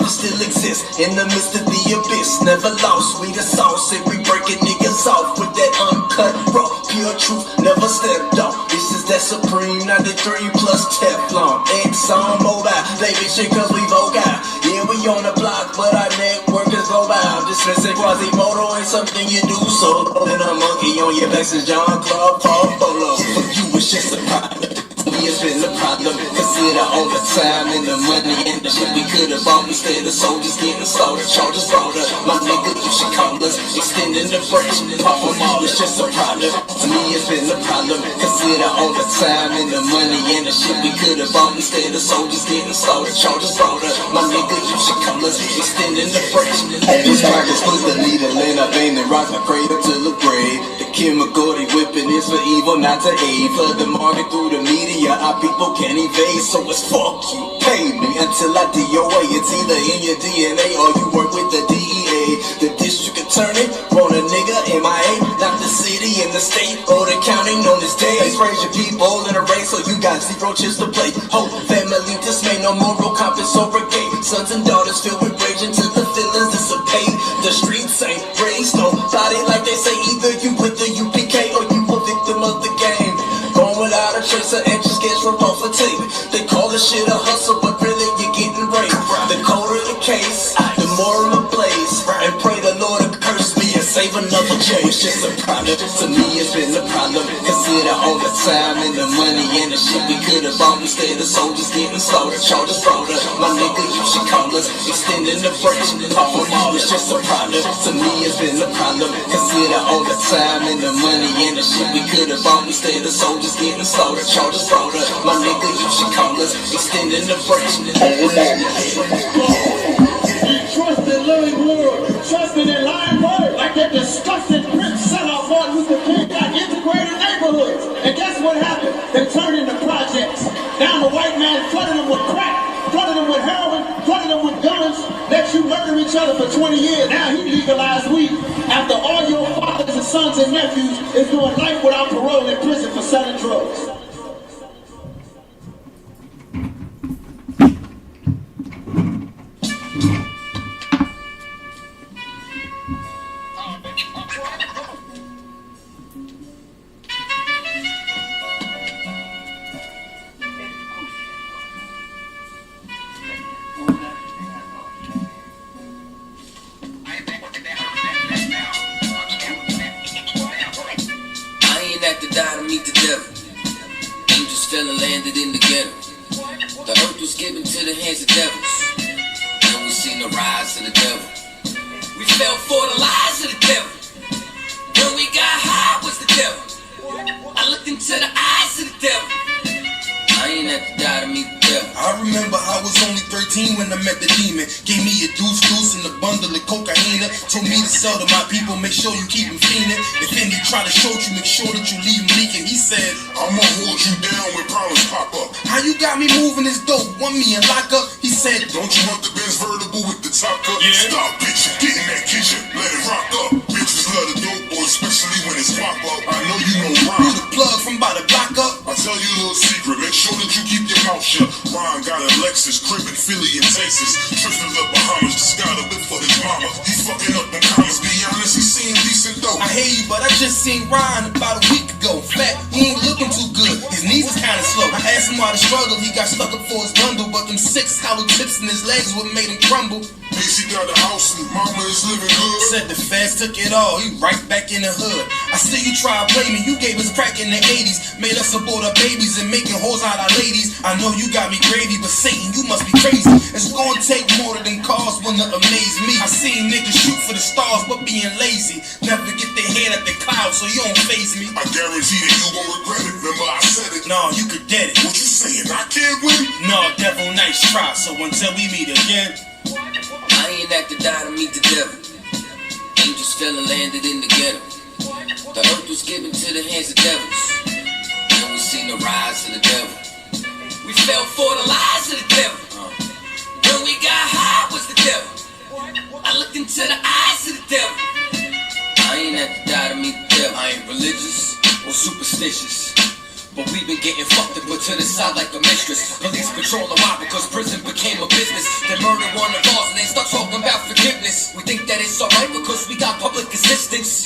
prophet still exists in the midst of the abyss. Never lost, we the sauce, and we breaking niggas off with that uncut, raw, pure truth. Never stepped off. This is that Supreme 93 plus Teflon. Exxon Mobil, they bitch shit cause we vocal. Yeah, we on the block, but our network is global. Dismissing Quasimodo ain't something you do solo. And a monkey on your back since John Claude Paul Polo. For you it's just a problem. It's been a problem. Consider all the time and the money and the shit we could've bought instead of soldiers getting slaughtered. Charges brought up. My nigga, you should call us. Extending the break. Pop them all, it's just a problem. To me, it's been a problem. Consider all the time and the money and the shit we could've bought instead of soldiers getting slaughtered. Charges brought up. My nigga, you should call us. Extending the break. These crackers put the needle in a vein and rock my cradle to the grave. The chemical they whipping is for evil, not to aid. Flood the market through the media. Our people can't evade, so it's fuck you, pay me until I DOA. It's either in your DNA or you work with the DEA. The district attorney want a nigga MIA, not the city and the state or the county known as day. Raise your people in a race, so you got zero chance to play. Whole family dismay, no moral compass or brigade. Sons and daughters filled with rage until the feelings dissipate. The streets ain't raised nobody like they say. Either you with the UPK or you a victim of the game. Going without a trace of extra sketch from off a tape. They call this shit a hustle, but really you're getting raped. The colder the case, the more the place. And pray the Lord to curse me and save another J. It's just a problem. To me it's been a problem. Consider all the time and the money and the shit we could've bought instead of soldiers getting slaughtered. Charges brought up. My nigga, you should call us. Extending the break. Pop them all, it's just a problem. To me it's been a problem. Consider all the time and the money and the shit we could've bought instead of soldiers just getting slaughtered, charges brought up. My nigga, you should call us. Extending the break. Trust in living word, trusting in lying word, like that disgusting Prince set off Martin Luther King got integrated neighborhoods. And guess what happened? They turned into projects. Now the white man flooded them with crack, flooded them with heroin, flooded them with guns, let you murder each other for 20 years. Now he legalized weed. After all your fathers and sons and nephews is doing life without parole in prison for selling drugs. Die to meet the devil. Angels fell and landed in the ghetto. The earth was given to the hands of devils. And we seen the rise of the devil. We fell for the lies of the devil. When we got high was the devil. I looked into the eyes of the devil. I ain't have to die to meet the devil. I remember I was only 13 when I met the demon. Gave me a deuce and a bundle of cocaine. Told me to sell to my people, make sure you keep them fiending. If any try to shoot you, make sure that you leave them leaking. He said, I'ma hold you down when problems pop up. How you got me moving this dope? Want me in lock up? He said, don't you want the Benz vertible with the top cut? Yeah. Stop, bitch, get in that kitchen, let it rock up. Bitches love the dope boy, especially when it's pop up. I know you know Ron. Who the plug from by the block up? I'll tell you a little secret, make sure that you keep your mouth shut. Ron got a Lexus, crib in Philly and Texas. Trips to the Bahamas, just got a whip for his mama. He fucking up them commas, be honest, he seemed decent though. I hear you, but I just seen Ron about a week ago. Fat, he ain't looking too good, his knees is kinda slow. I asked him why the struggle, he got stuck up for his bundle. But them 6 hollow tips in his legs what made him crumble. He got a house and mama is living good. Said the feds took it all, he right back in the hood. I see you try to play me, you gave us crack in the 80s. Made us abort our babies and making hoes out of ladies. I know you got me gravy, but Satan, you must be crazy. It's gonna take more than cars when to amaze me. I seen niggas shoot for the stars but being lazy. Never get their head at the clouds so you don't face me. I guarantee that you won't regret it, remember I said it. No, you could get it. What you saying, I can't win? No, devil, nice try, so until we meet again. I ain't have to die to meet the devil. Angels fell and landed in the ghetto. The earth was given to the hands of devils. And we seen the rise of the devil. We fell for the lies of the devil. When we got high was the devil. I looked into the eyes of the devil. I ain't have to die to meet the devil. I ain't religious or superstitious, But we've been getting fucked and put to the side like a mistress. Police patrol a while because prison became a business. They murdered one of ours and they start talking about forgiveness. We think that it's alright because we got public assistance.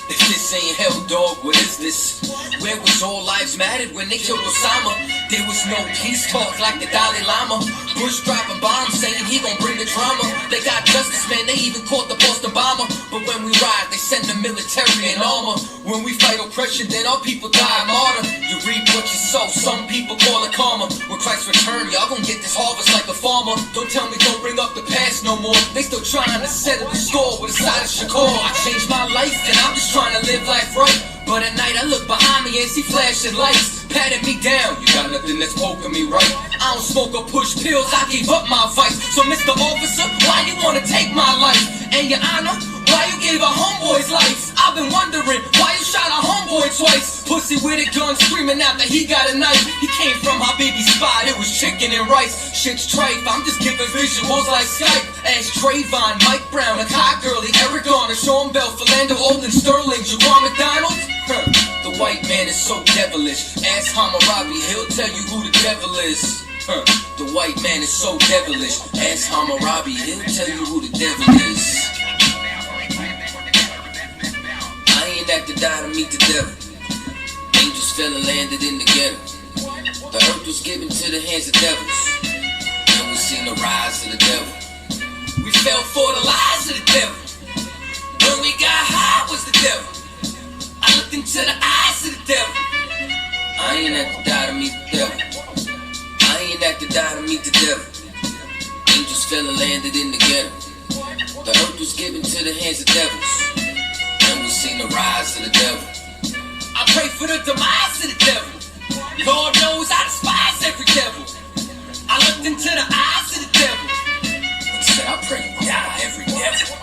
If this ain't hell, dog, what is this? Where was all lives mattered when they killed Osama? There was no peace talk like the Dalai Lama. Bush dropping bombs saying he gon' bring the drama. They got justice, man, they even caught the Boston bomber. But when we ride, they send the military in armor. When we fight oppression, then our people die martyr. You reap what you sow, some people call it karma. When Christ return, y'all gon' get this harvest like a farmer. Don't tell me don't bring up the past no more. They still trying to settle the score with a side of Shakur. I changed my life and I'm just trying to live life right. But at night I look behind me and see flashing lights patting me down. You got nothing that's poking me right. I don't smoke or push pills, I gave up my vice. So Mr. Officer, why you wanna take my life? And your honor, why you gave a homeboy's life? I've been wondering why you shot a homeboy twice. Pussy with a gun screaming out that he got a knife. He came from my baby's spot, it was chicken and rice. Shit's tripe, I'm just giving visuals like Skype. Ask Trayvon, Mike Brown, a Kai Gurley, Eric Garner, Sean Bell, Philando, Olden, Sterling, Jaquan McDonald. The white man is so devilish. Ask Hammurabi, he'll tell you who the devil is. The white man is so devilish. Ask Hammurabi, he'll tell you who the devil is. I ain't have to die to meet the devil. Angels fell and landed in the ghetto. The earth was given to the hands of devils. And we seen the rise of the devil. We fell for the lies of the devil. When we got high was the devil. I looked into the eyes of the devil. I ain't have to die to meet the devil. I ain't have to die to meet the devil. Angels fell and landed in the ghetto. The earth was given to the hands of devils. And we seen the rise of the devil. I pray for the demise of the devil. Lord knows I despise every devil. I looked into the eyes of the devil and said, I pray you die every devil.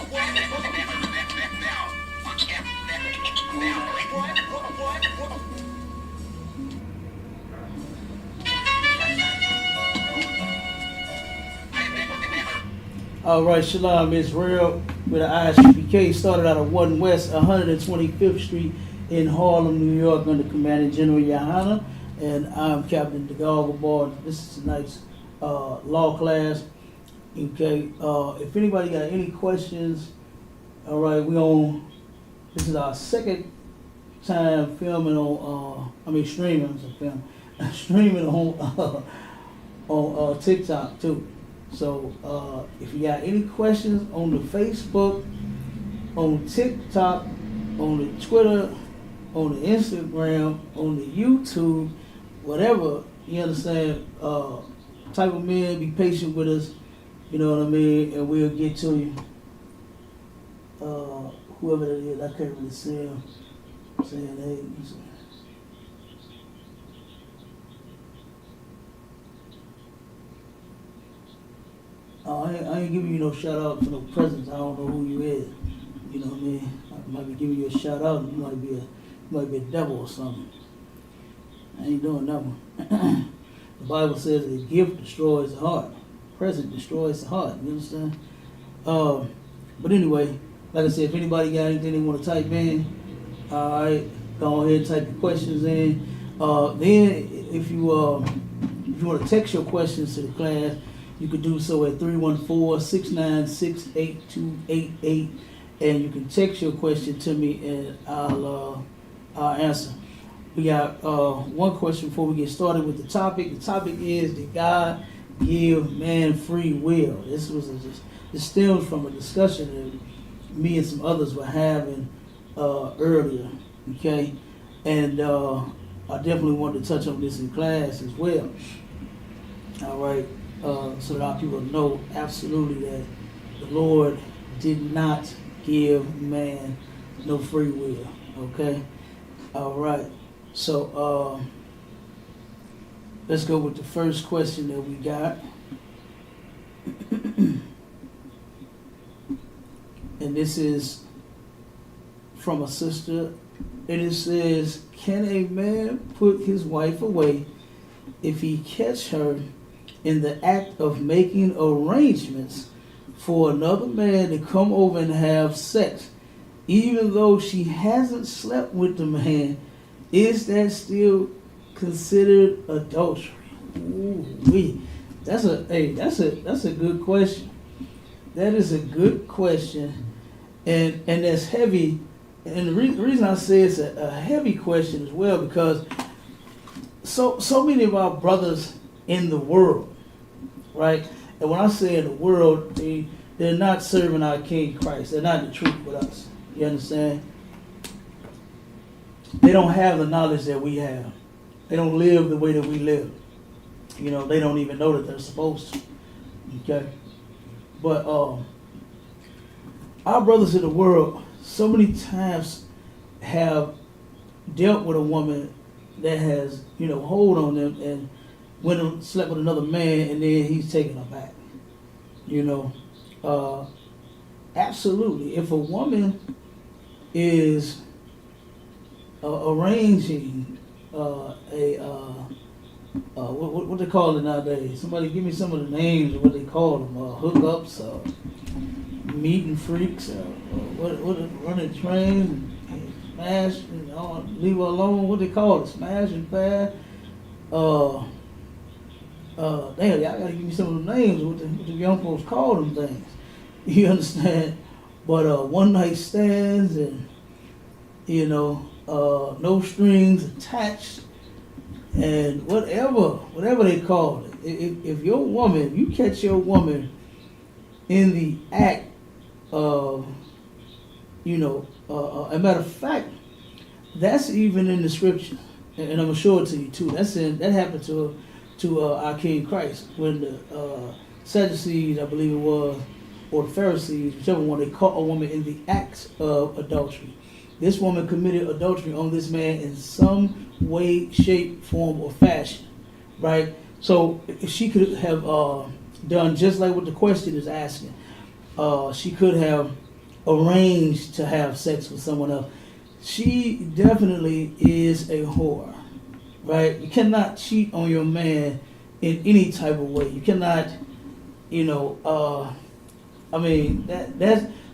All right, Shalom Israel with the ISUPK started out of 1 West 125th Street in Harlem, New York, under Commanding General Yahana, and I'm Captain DAGAL. This is tonight's law class. Okay, if anybody got any questions, all right, this is our second time filming on, streaming on TikTok too. So if you got any questions on the Facebook, on TikTok, on the Twitter, on the Instagram, on the YouTube, whatever, you understand, type of man, be patient with us, you know what I mean, and we'll get to you. Whoever that is, I can't really see him saying, hey, I ain't giving you no shout out for no presents. I don't know who you is. You know what I mean? I might be giving you a shout out and you might be a devil or something. I ain't doing that one. The Bible says a gift destroys the heart. Present destroys the heart. You understand? But anyway, like I said, if anybody got anything they want to type in, all right, go ahead and type your questions in. Then if you want to text your questions to the class, you can do so at 314-696-8288, and you can text your question to me and I'll answer. We got one question before we get started with the topic. The topic is, did God give man free will? This stems from a discussion that me and some others were having earlier, okay? And I definitely wanted to touch on this in class as well. All right. So that our people know absolutely that the Lord did not give man no free will. Okay? All right. So let's go with the first question that we got. And this is from a sister. And it says, can a man put his wife away if he catch her in the act of making arrangements for another man to come over and have sex, even though she hasn't slept with the man? Is that still considered adultery? Ooh-wee. That's a good question. That is a good question, and that's heavy. And the reason I say it's a heavy question as well, because so many of our brothers in the world, right? And when I say in the world, they're not serving our King Christ. They're not the truth with us. You understand? They don't have the knowledge that we have. They don't live the way that we live. You know, they don't even know that they're supposed to. Okay? But our brothers in the world so many times have dealt with a woman that has, hold on them and went and slept with another man, and then he's taken her back. Absolutely. If a woman is arranging what they call it nowadays? Somebody give me some of the names of what they call them: hookups, meet and freaks, what running trains, smash, leave her alone. What they call it? Smash and pass. Damn, y'all gotta give me some of the names of what the young folks call them things. You understand? But one night stands and no strings attached and whatever they call it. If your woman, you catch your woman in the act of, a matter of fact, that's even in the scripture, and I'm gonna show it to you too. That happened to our King Christ when the Sadducees, I believe it was, or the Pharisees, whichever one, they caught a woman in the act of adultery. This woman committed adultery on this man in some way, shape, form, or fashion, right? So she could have done just like what the question is asking. She could have arranged to have sex with someone else. She definitely is a whore, right? You cannot cheat on your man in any type of way. You cannot,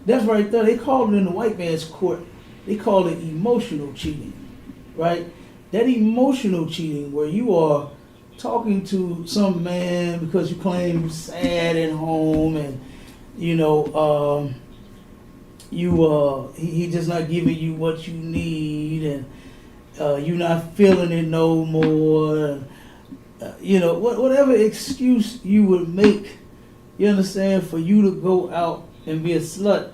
that's right there. They call it in the white man's court, they call it emotional cheating, right? That emotional cheating where you are talking to some man because you claim you're sad at home and, he just not giving you what you need and you're not feeling it no more. Whatever excuse you would make, you understand, for you to go out and be a slut,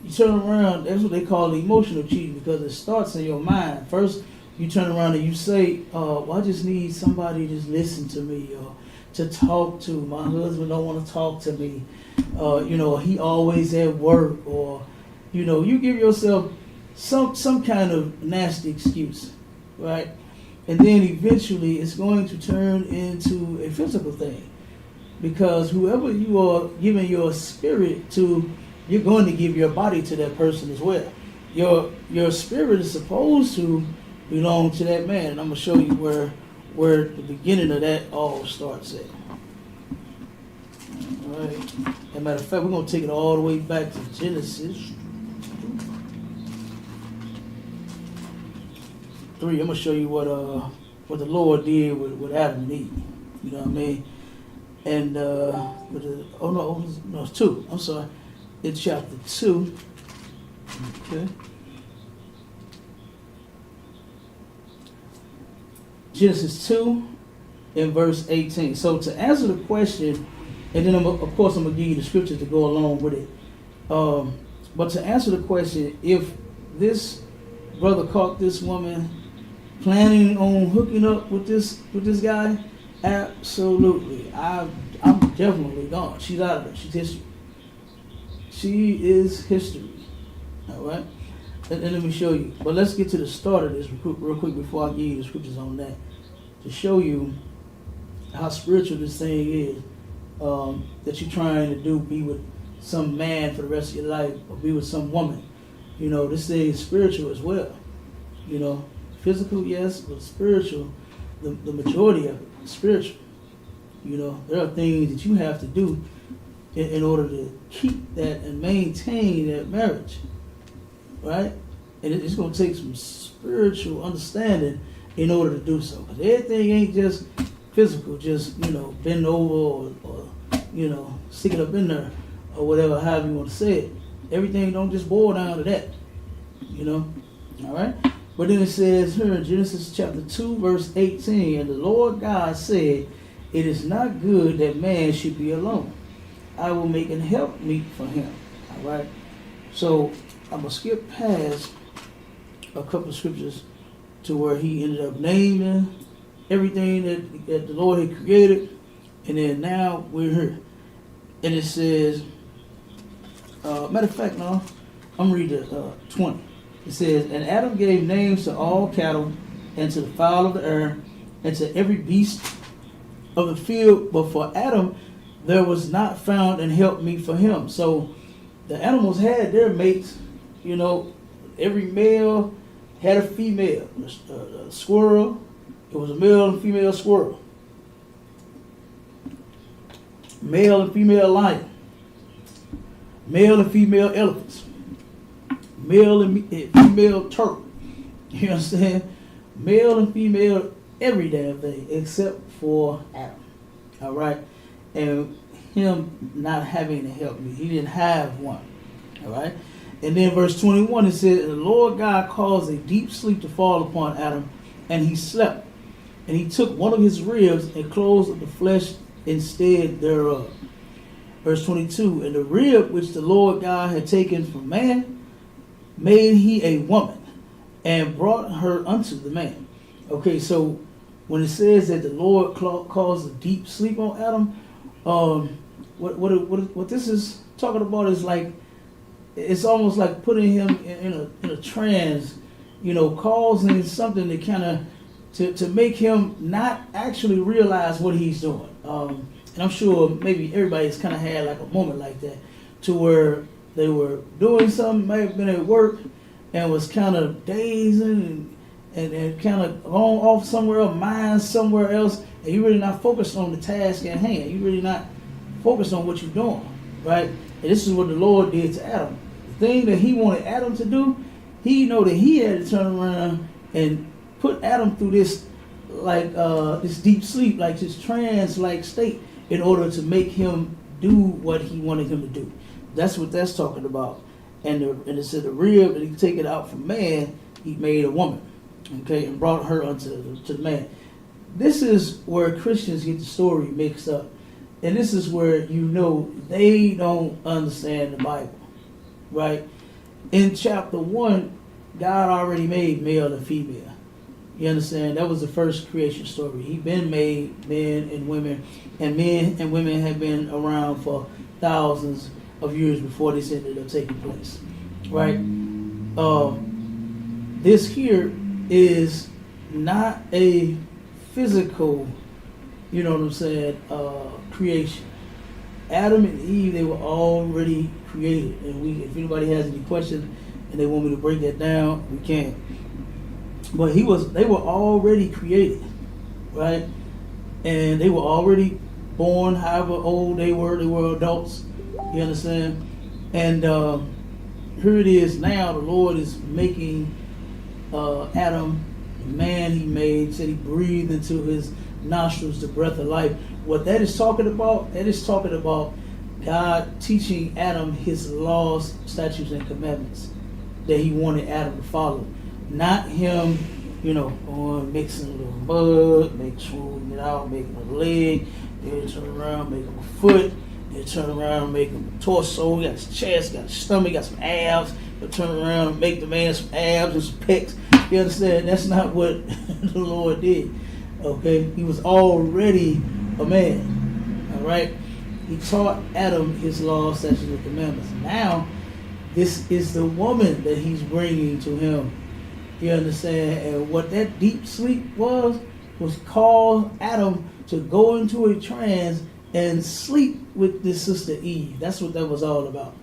you turn around, that's what they call emotional cheating, because it starts in your mind. First, you turn around and you say, well, I just need somebody to just listen to me or to talk to. My husband don't want to talk to me. He always at work, or, you give yourself some kind of nasty excuse, right? And then eventually it's going to turn into a physical thing, because whoever you are giving your spirit to, you're going to give your body to that person as well. Your spirit is supposed to belong to that man, and I'm gonna show you where the beginning of that all starts at. All right. As a matter of fact, we're gonna take it all the way back to Genesis 3. I'm gonna show you what the Lord did with Adam and Eve. You know what I mean? And it's 2. I'm sorry. In chapter 2. Okay. Genesis 2 in verse 18. So to answer the question, and then of course I'm going to give you the scriptures to go along with it. But to answer the question, if this brother caught this woman planning on hooking up with this guy, absolutely. I'm definitely gone. She's out of there. She's history. She is history. All right? And let me show you. But let's get to the start of this real quick before I give you the scriptures on that, to show you how spiritual this thing is, that you're trying to do, be with some man for the rest of your life, or be with some woman. This thing is spiritual as well. Physical, yes, but spiritual, the majority of it is spiritual. There are things that you have to do in order to keep that and maintain that marriage, right? And it's going to take some spiritual understanding in order to do so. Because everything ain't just physical, just, bend over or stick it up in there or whatever, however you want to say it. Everything don't just boil down to that, all right? But then it says here in Genesis chapter 2, verse 18, and the Lord God said, it is not good that man should be alone. I will make an helpmeet for him, all right? So I'm going to skip past a couple of scriptures to where he ended up naming everything that the Lord had created. And then now we're here. And it says, matter of fact, no, I'm reading 20. It says, and Adam gave names to all cattle and to the fowl of the air and to every beast of the field. But for Adam, there was not found an helpmeet for him. So the animals had their mates, every male had a female. A squirrel, it was a male and female squirrel. Male and female lion. Male and female elephants. Male and female turtle. You understand? Male and female every damn thing except for Adam. All right? And him not having to help me. He didn't have one. All right? And then verse 21, it says, the Lord God caused a deep sleep to fall upon Adam, and he slept. And he took one of his ribs and closed up the flesh instead thereof. Verse 22, and the rib which the Lord God had taken from man, made he a woman, and brought her unto the man. Okay, so when it says that the Lord caused a deep sleep on Adam, what this is talking about is like, it's almost like putting him in a trance, causing something to kind of to make him not actually realize what he's doing. And I'm sure maybe everybody's kind of had like a moment like that, to where they were doing something, may have been at work, and was kind of dazing and kind of going off somewhere else, mind somewhere else, and you're really not focused on the task at hand. You're really not focused on what you're doing, right? And this is what the Lord did to Adam. The thing that he wanted Adam to do, he know that he had to turn around and put Adam through this this deep sleep, like this trance-like state, in order to make him do what he wanted him to do. That's what that's talking about. And it said the rib that he take it out from man, he made a woman, okay, and brought her unto the man. This is where Christians get the story mixed up. And this is where they don't understand the Bible, right? In chapter 1, God already made male and female. You understand? That was the first creation story. He been made men and women have been around for thousands of years before this ended up taking place, right? This here is not a physical, creation. Adam and Eve, they were already created. And if anybody has any questions and they want me to break that down, we can. But they were already created, right? And they were already born, however old they were adults. You understand? And here it is now, the Lord is making Adam, the man he made, said he breathed into his nostrils the breath of life. What that is talking about, God teaching Adam his laws, statutes, and commandments that he wanted Adam to follow. Not him, going mixing a little mud, smoothing it out, making a leg, then turn around, make him a foot, then turn around, make him a torso, got his chest, got his stomach, got some abs, then turn around and make the man some abs and some pecs. You understand? That's not what the Lord did. Okay? He was already a man. All right? He taught Adam his laws, statutes, and commandments. Now, this is the woman that he's bringing to him. You understand? And what that deep sleep was called Adam to go into a trance and sleep with this sister Eve. That's what that was all about.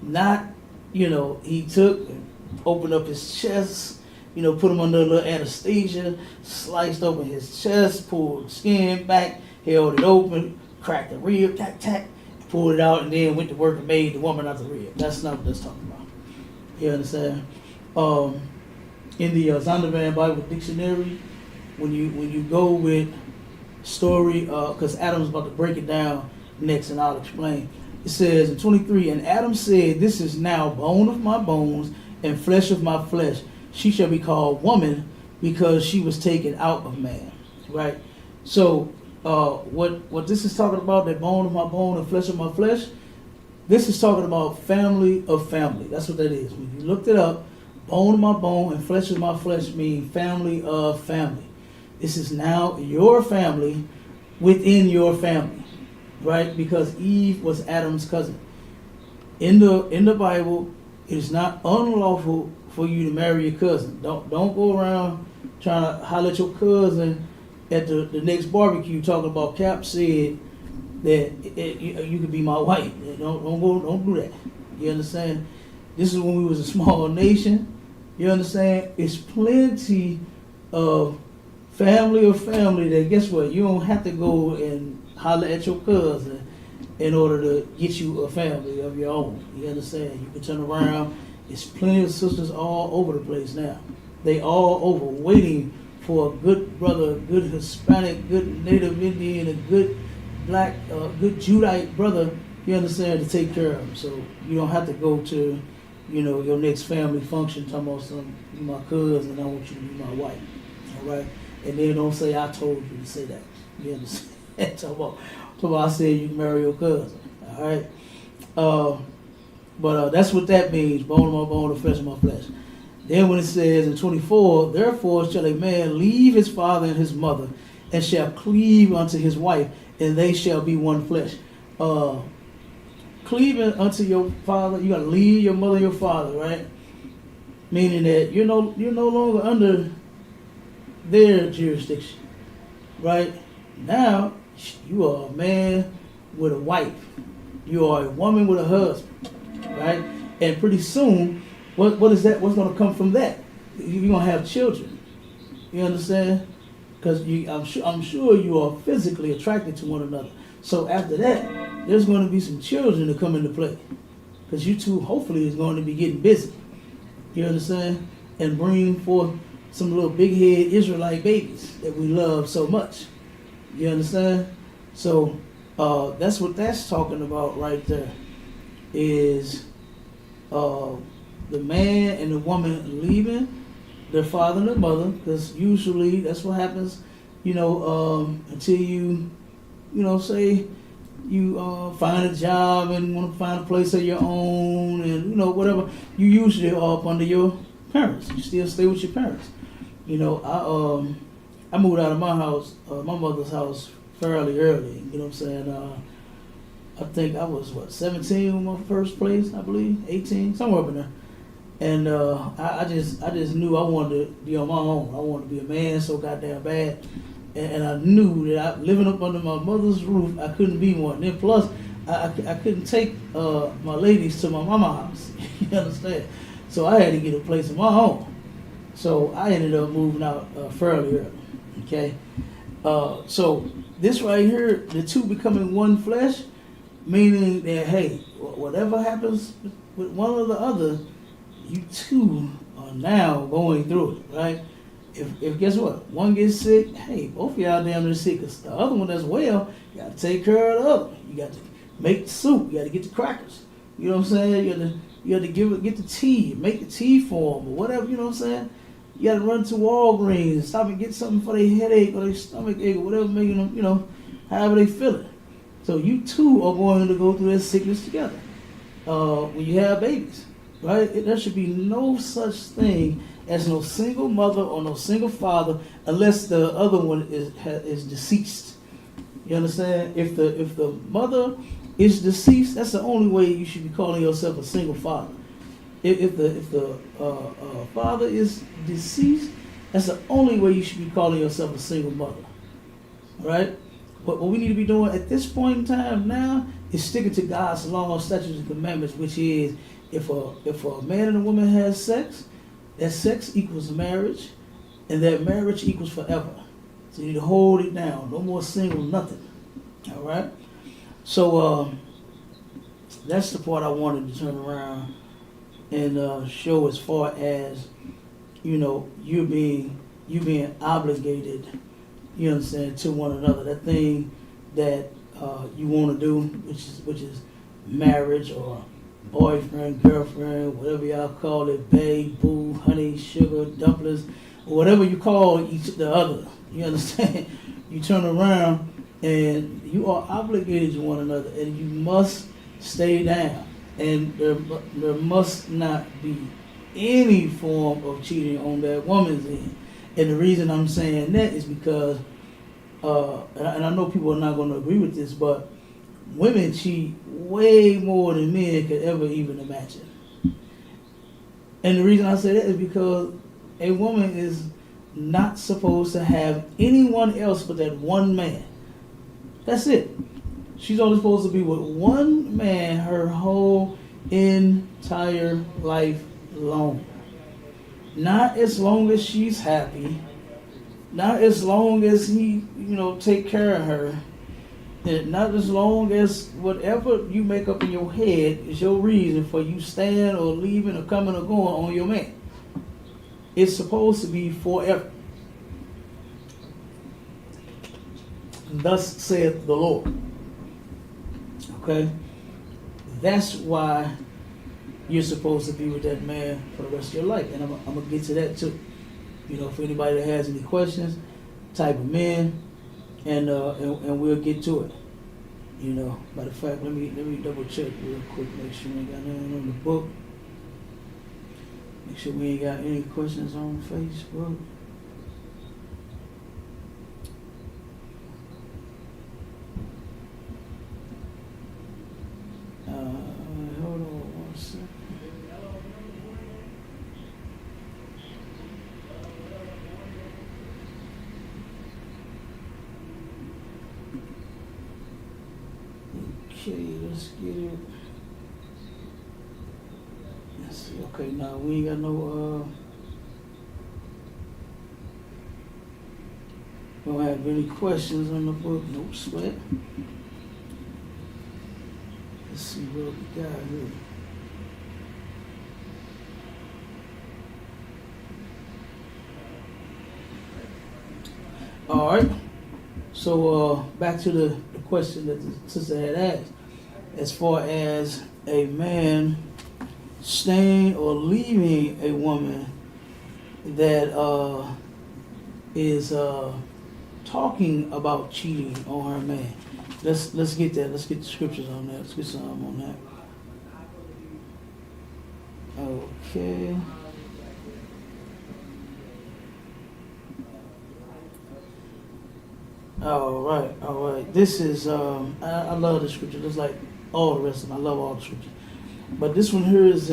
Not, he took and opened up his chest, put him under a little anesthesia, sliced open his chest, pulled the skin back, held it open, cracked the rib, tack, tack, pulled it out, and then went to work and made the woman out the rib. That's not what that's talking about. You understand? In the Zondervan Bible Dictionary, when you go with story, because Adam's about to break it down next, and I'll explain. It says in 23, and Adam said, "This is now bone of my bones and flesh of my flesh. She shall be called woman because she was taken out of man." Right? So what this is talking about, that bone of my bone and flesh of my flesh, this is talking about family of family. That's what that is. When you looked it up, bone of my bone and flesh of my flesh mean family of family. This is now your family within your family, right? Because Eve was Adam's cousin. In the Bible, it is not unlawful for you to marry your cousin. Don't go around trying to holler at your cousin at the next barbecue talking about Cap said that you could be my wife. Don't do that. You understand? This is when we was a small nation. You understand? It's plenty of family that, guess what? You don't have to go and holler at your cousin in order to get you a family of your own. You understand? You can turn around. It's plenty of sisters all over the place now. They all over waiting for a good brother, a good Hispanic, good Native Indian, a good black, good Judite brother, you understand, to take care of them. So you don't have to go to, your next family function talking about you my cousin, I want you to be my wife. All right? And then don't say I told you to say that. You understand? talking about I said you can marry your cousin. All right? But that's what that means, bone of my bone and flesh of my flesh. Then when it says in 24, therefore shall a man leave his father and his mother, and shall cleave unto his wife, and they shall be one flesh. Cleaving unto your father, you gotta leave your mother and your father, right? Meaning that you're no longer under their jurisdiction, right? Now you are a man with a wife. You are a woman with a husband, right? And pretty soon, what is that? What's going to come from that? You're going to have children. You understand? Because I'm sure you are physically attracted to one another. So after that, there's going to be some children to come into play. Because you two, hopefully, is going to be getting busy. You understand? And bring forth some little big head Israelite babies that we love so much. You understand? So that's what that's talking about right there. Is the man and the woman leaving their father and their mother, because usually that's what happens, until you, say you find a job and want to find a place of your own, and whatever. You usually are up under your parents. You still stay with your parents. I moved out of my house, my mother's house, fairly early. You know what I'm saying? I think I was 17 when my first place, I believe, 18, somewhere up in there. And I just knew I wanted to be on my own. I wanted to be a man so goddamn bad. And I knew that living up under my mother's roof, I couldn't be one. And then plus, I couldn't take my ladies to my mama's house. You understand? So I had to get a place of my own. So I ended up moving out fairly early. Okay? So this right here, the two becoming one flesh, meaning that, hey, whatever happens with one or the other, you two are now going through it, right? If guess what, one gets sick, hey, both of y'all damn near sick. Cause the other one that's well, you got to take care of the other. You got to make the soup. You got to get the crackers. You know what I'm saying? You got to get the tea, make the tea for them or whatever. You know what I'm saying? You got to run to Walgreens and stop and get something for their headache or their stomach ache or whatever, making them, however they feel it. So you two are going to go through that sickness together when you have babies, right? There should be no such thing as no single mother or no single father unless the other one is deceased. You understand? If the mother is deceased, that's the only way you should be calling yourself a single father. If the father is deceased, that's the only way you should be calling yourself a single mother, right? But what we need to be doing at this point in time now is sticking to God's laws, statutes, and commandments, which is if a man and a woman has sex, that sex equals marriage, and that marriage equals forever. So you need to hold it down. No more single, nothing. All right? So that's the part I wanted to turn around and show as far as, you're being you being obligated, you understand, to one another. That thing that you want to do, which is marriage or boyfriend, girlfriend, whatever y'all call it, babe, boo, honey, sugar, dumplings, or whatever you call each the other. You understand? You turn around and you are obligated to one another, and you must stay down. And there must not be any form of cheating on that woman's end. And the reason I'm saying that is because, and I know people are not going to agree with this, but women cheat way more than men could ever even imagine. And the reason I say that is because a woman is not supposed to have anyone else but that one man. That's it. She's only supposed to be with one man her whole entire life long. Not as long as she's happy. Not as long as he, take care of her. And not as long as whatever you make up in your head is your reason for you staying or leaving or coming or going on your man. It's supposed to be forever. Thus saith the Lord. Okay? That's why you're supposed to be with that man for the rest of your life. And I'm going to get to that too. For anybody that has any questions, type them in, and we'll get to it. Matter of fact, let me double check real quick, make sure we ain't got nothing on the book. Make sure we ain't got any questions on Facebook. Hold on one second. Okay, let's get it. Let's see. Okay, now we ain't got no don't have any questions on the book. No sweat. Let's see what we got here. All right. So back to the question that the sister had asked. As far as a man staying or leaving a woman that is talking about cheating on her man. Let's get that. Let's get the scriptures on that. Let's get some on that. Okay. All right. This is I love the scripture, just like all the rest of them. I love all the scripture. But this one here is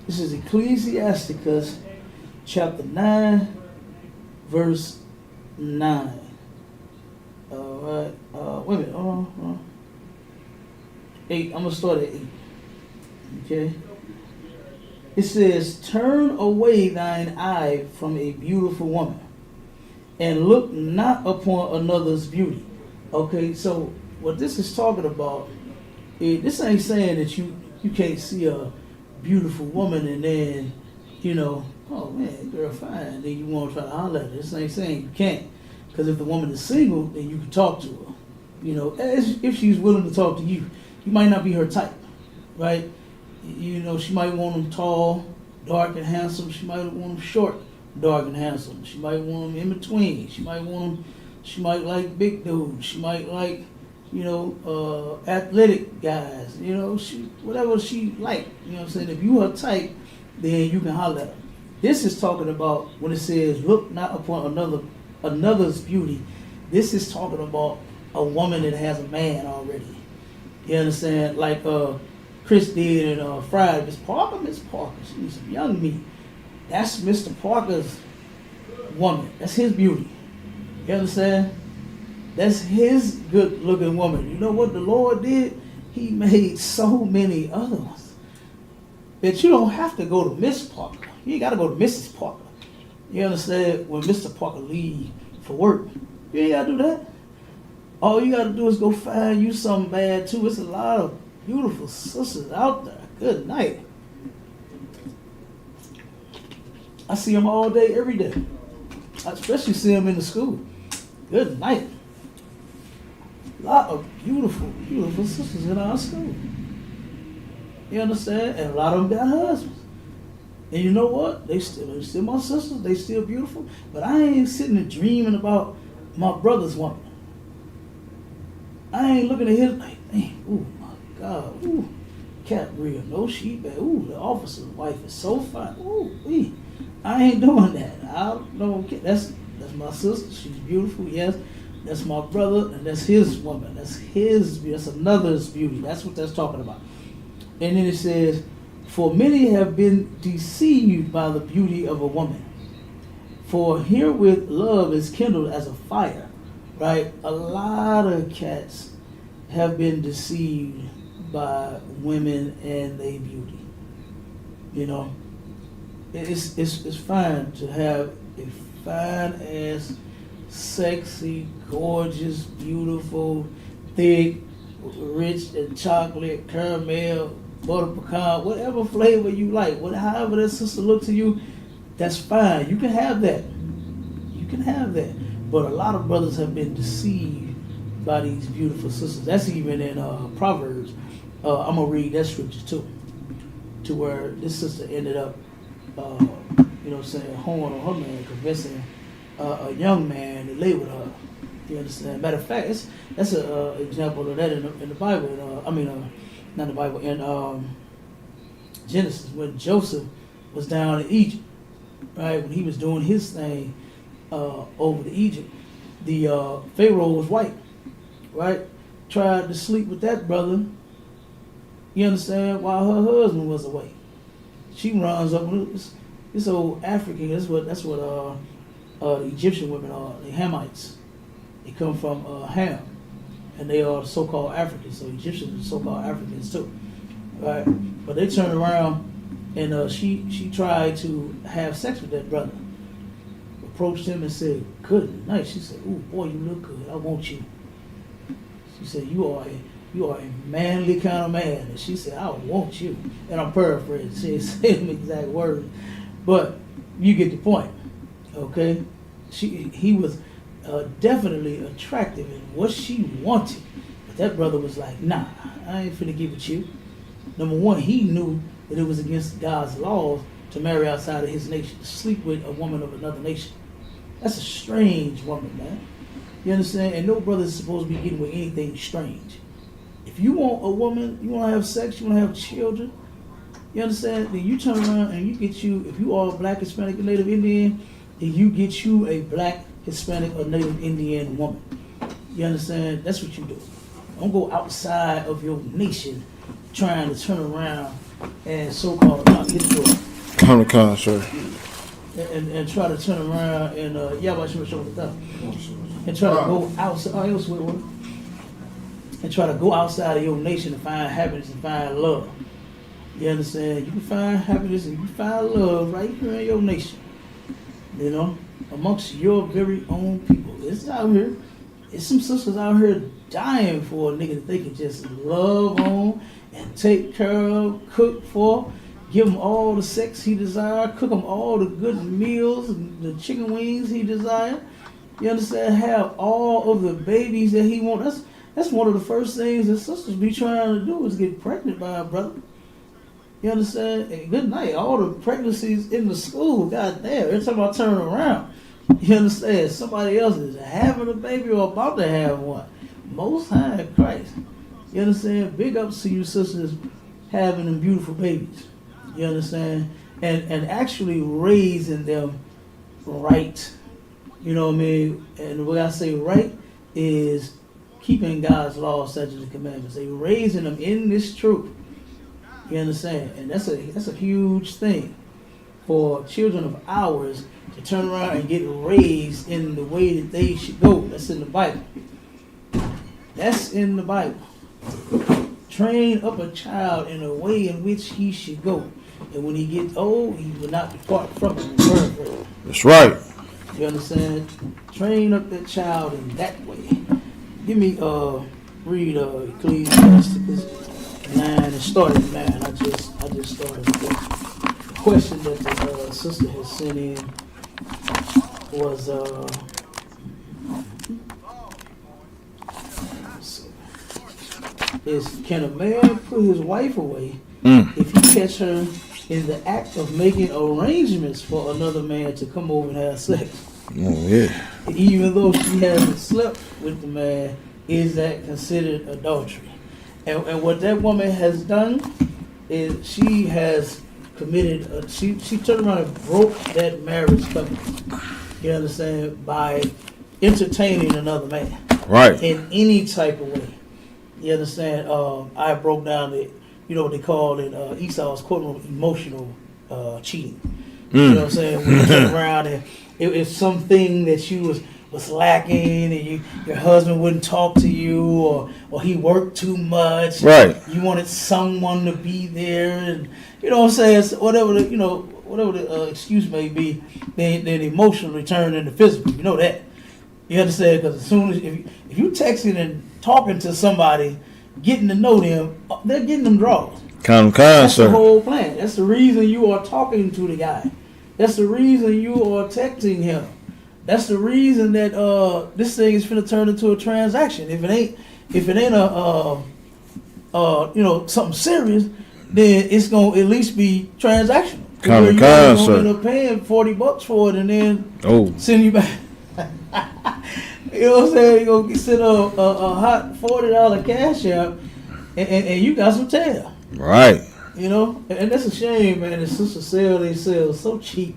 this is Ecclesiasticus chapter 9, verse 9. All right. Wait a minute. Hold on. 8. I'm gonna start at 8. Okay. It says, "Turn away thine eye from a beautiful woman, and look not upon another's beauty." Okay, so what this is talking about, this ain't saying that you can't see a beautiful woman and then, oh man, girl fine, then you want to try to holler at her. This ain't saying you can't. Because if the woman is single, then you can talk to her. If she's willing to talk to you. You might not be her type, right? She might want them tall, dark, and handsome. She might want them short, dark, and handsome. She might want them in between. She might like big dudes. She might like, athletic guys. Whatever she like. You know what I'm saying? If you her type, then you can holler at her. This is talking about when it says, "Look not upon another's beauty." This is talking about a woman that has a man already. You understand? Like Chris did in Friday. Miss Parker, she needs some young meat. That's Mr. Parker's woman. That's his beauty. You understand? That's his good looking woman. You know what the Lord did? He made so many other ones that you don't have to go to Miss Parker. You ain't got to go to Mrs. Parker. You understand? When Mr. Parker leave for work, you ain't got to do that. All you got to do is go find you something bad too. It's a lot of beautiful sisters out there. Good night. I see them all day, every day. I especially see them in the school. Good night. A lot of beautiful, beautiful sisters in our school. You understand? And a lot of them got husbands. And you know what? They still my sisters. They still beautiful. But I ain't sitting and dreaming about my brother's woman. I ain't looking at his like, dang, ooh, my God, ooh, cat real, no sheep bad. Ooh, the officer's wife is so fine. Ooh, wee. I ain't doing that. I don't care. That's my sister. She's beautiful. Yes, that's my brother, and that's his woman. That's another's beauty. That's what that's talking about. And then it says, for many have been deceived by the beauty of a woman. For herewith love is kindled as a fire. Right? A lot of cats have been deceived by women and their beauty. You know, it's fine to have a fine ass, sexy, gorgeous, beautiful, thick, rich and chocolate, caramel, butter pecan, whatever flavor you like, however that sister looks to you, that's fine. You can have that. You can have that. But a lot of brothers have been deceived by these beautiful sisters. That's even in Proverbs. I'm going to read that scripture too. To where this sister ended up, saying, hoeing on her man, convincing a young man to lay with her. You understand? Matter of fact, that's an example of that in the Bible. Not the Bible, in Genesis, when Joseph was down in Egypt, right? When he was doing his thing over to Egypt, the Pharaoh was white, right? Tried to sleep with that brother, you understand, while her husband was away. She runs up with this old African. That's what the Egyptian women are, the Hamites. They come from Ham, and they are so-called Africans. So Egyptians are so-called Africans too, right? But they turned around, and she tried to have sex with that brother. Approached him and said, "Good night." She said, "Ooh, boy, you look good. I want you." She said, "You are a manly kind of man." And she said, "I want you." And I'm paraphrasing. She didn't say them exact words, but you get the point, okay? He was definitely attractive in what she wanted, but that brother was like, "Nah, I ain't finna get with you." Number one, he knew that it was against God's laws to marry outside of his nation, to sleep with a woman of another nation. That's a strange woman, man. You understand? And no brother is supposed to be getting with anything strange. If you want a woman, you want to have sex, you want to have children, you understand? Then you turn around and if you are a black, Hispanic, or Native Indian, then you get you a black, Hispanic, or Native Indian woman. You understand? That's what you do. Don't go outside of your nation trying to turn around and so-called Come to sir. And try to turn around and and try to go outside. And try to go outside of your nation to find happiness and find love. You understand? You can find happiness and you can find love right here in your nation. You know, amongst your very own people. It's out here. There's some sisters out here dying for a nigga that they can just love on and take care of, cook for, give him all the sex he desires, cook him all the good meals and the chicken wings he desires. You understand? Have all of the babies that he wants. That's one of the first things that sisters be trying to do is get pregnant by a brother. You understand? And good night. All the pregnancies in the school, goddamn, every time I turn around, you understand? Somebody else is having a baby or about to have one. Most High in Christ. You understand? Big ups to you sisters having them beautiful babies. You understand? And actually raising them right. You know what I mean? And when I say right is keeping God's law, statutes, and commandments. They raising them in this truth. You understand? And that's a huge thing for children of ours to turn around and get raised in the way that they should go. That's in the Bible. That's in the Bible. Train up a child in a way in which he should go. And when he gets old, he will not depart from it. That's right. You understand? Train up that child in that way. Give me read Ecclesiastes 9 and start at 9. I just started with it. question that the sister has sent in was can a man put his wife away if he catch her in the act of making arrangements for another man to come over and have sex? Oh, yeah. Even though she hasn't slept with the man, is that considered adultery? And what that woman has done is she has committed, she turned around and broke that marriage covenant, you understand, by entertaining another man. Right. In any type of way. You understand? I broke down the, you know what they call in Esau's courtroom, emotional cheating. You know what I'm saying? When you turn around and it's something that you was lacking, and your husband wouldn't talk to you, or he worked too much. Right. You wanted someone to be there, and you know what I'm saying? So whatever the excuse may be, then emotionally turn into physical. You know that. You understand? Because as soon as if you texting and talking to somebody, getting to know them, they're getting them draws. That's sir. the whole plan. That's the reason you are talking to the guy. That's the reason you are texting him. That's the reason that this thing is finna turn into a transaction. If it ain't a something serious, then it's gonna at least be transactional. You're gonna end up paying $40 for it and then send you back. You know what I'm saying? You're gonna send a hot $40 cash out and you got some tail. Right. You know? And that's a shame, man. The sisters they sell so cheap.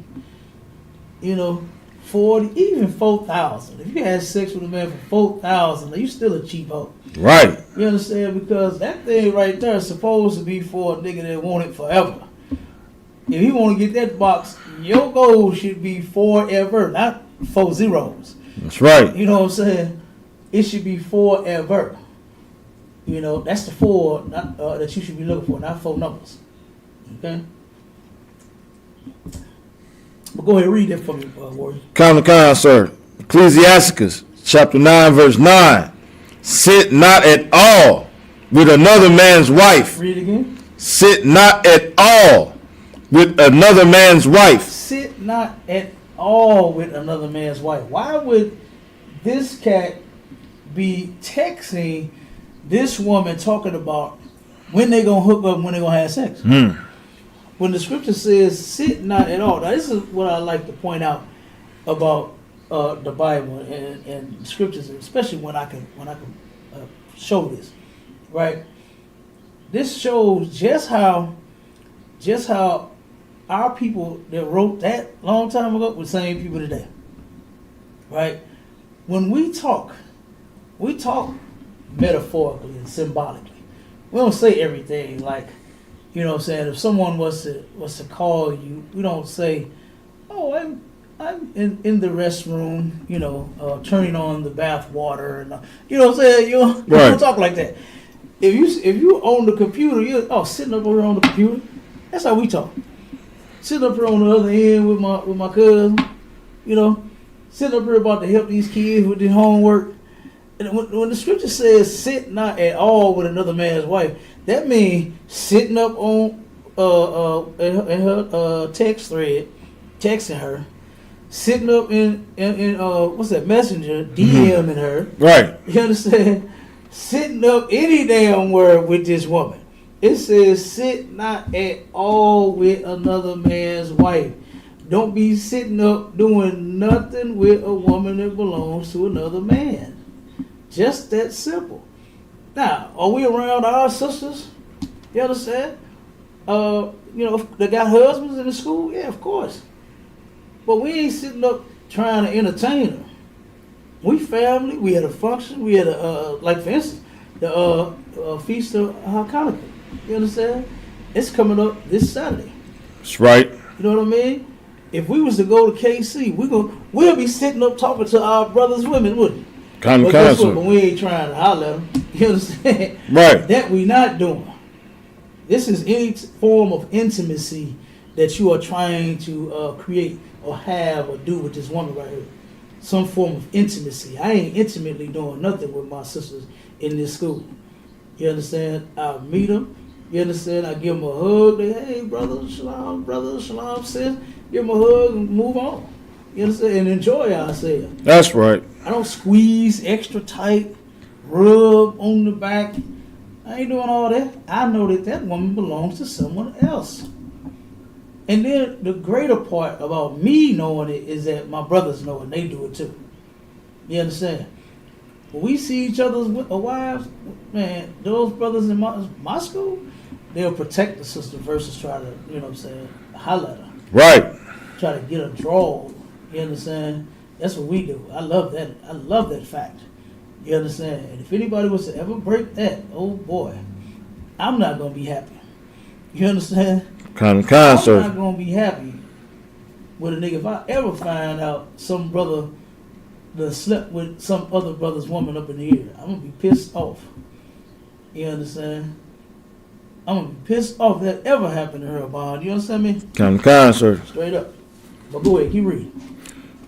You know, 40, even 4,000. If you had sex with a man for 4,000, you still a cheap hoe. Right. You understand? Because that thing right there is supposed to be for a nigga that want it forever. If he want to get that box, your goal should be forever, not 4 zeros. That's right. You know what I'm saying? It should be forever. You know, that's the 4 not, that you should be looking for, not 4 numbers. Okay? But go ahead, read that for me, Warrior. Sir. Ecclesiasticus, chapter 9, verse 9. Sit not at all with another man's wife. Read again. Sit not at all with another man's wife. Sit not at all with another man's wife. Why would this cat be texting this woman talking about when they gonna hook up, when they gonna have sex? When the scripture says sit not at all. Now this is what I like to point out about the Bible and scriptures, especially when I can show this, right? This shows just how our people that wrote that long time ago were the same people today, right? When we talk metaphorically and symbolically. We don't say everything like, you know what I'm saying, if someone was to call you, we don't say, oh, I'm in the restroom, you know, turning on the bath water, and you know what I'm saying, you don't talk like that. If you on the computer, you're sitting up here on the computer. That's how we talk. Sitting up here on the other end with my cousin, you know, sitting up here about to help these kids with their homework. And when the scripture says sit not at all with another man's wife, that means sitting up on in her text thread, texting her, sitting up in what's that, Messenger, DMing her. Right. You understand? Sitting up any damn where with this woman. It says sit not at all with another man's wife. Don't be sitting up doing nothing with a woman that belongs to another man. Just that simple. Now, are we around our sisters? You understand? You know, they got husbands in the school? Yeah, of course. But we ain't sitting up trying to entertain them. We family. We had a function. We had like for instance, the Feast of Hanukkah. You understand? It's coming up this Saturday. That's right. You know what I mean? If we was to go to KC, we'll be sitting up talking to our brothers' women, wouldn't we? But we ain't trying to holler at them. You understand? Right. That we not doing. This is any form of intimacy that you are trying to create or have or do with this woman right here. Some form of intimacy. I ain't intimately doing nothing with my sisters in this school. You understand? I'll meet them. You understand? I give them a hug. They, hey, brother, shalom, sis. Give them a hug and move on. You understand? And enjoy ourselves. That's right. I don't squeeze extra tight, rub on the back. I ain't doing all that. I know that woman belongs to someone else. And then the greater part about me knowing it is that my brothers know it. They do it too. You understand? When we see each other's wives, man, those brothers in my school, they'll protect the sister versus try to, you know what I'm saying, holler at her. Right. Try to get a draw. You understand? That's what we do. I love that. I love that fact. You understand? And if anybody was to ever break that, oh boy, I'm not going to be happy. You understand? Kind, I'm sir. not going to be happy with a nigga if I ever find out some brother that slept with some other brother's woman up in the ear. I'm going to be pissed off. You understand? I'm going to be pissed off that ever happened to her, Bond. You understand me? Kind, sir. Straight up. But go ahead, keep reading.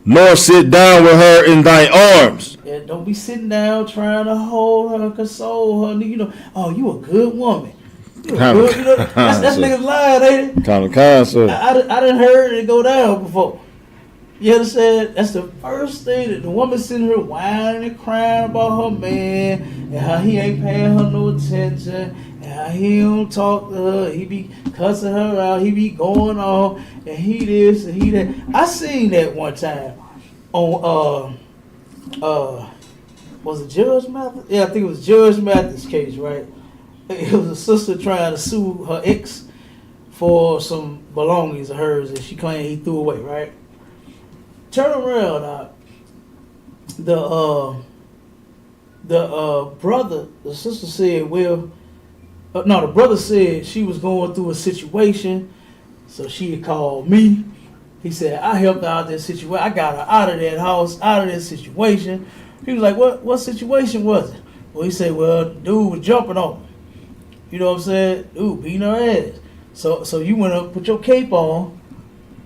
Nor sit down with her in thy arms. Yeah, don't be sitting down trying to hold her, console her. You know, oh, you a good woman. You a good, you know, that's niggas lying, ain't it? Kind, sir. I done heard it go down before. You understand? That's the first thing that the woman sitting here whining and crying about her man and how he ain't paying her no attention and how he don't talk to her. He be cussing her out. He be going on and he this and he that. I seen that one time on was it Judge Mathis? Yeah, I think it was Judge Mathis' case, right? It was a sister trying to sue her ex for some belongings of hers that she claimed he threw away, right? Turn around, the brother, the sister said, well, no, the brother said she was going through a situation, so she had called me. He said, I helped her out of that situation. I got her out of that house, out of that situation. He was like, what situation was it? Well, he said, well, the dude was jumping on her. You know what I'm saying? Dude, beating her ass. So you went up, put your cape on,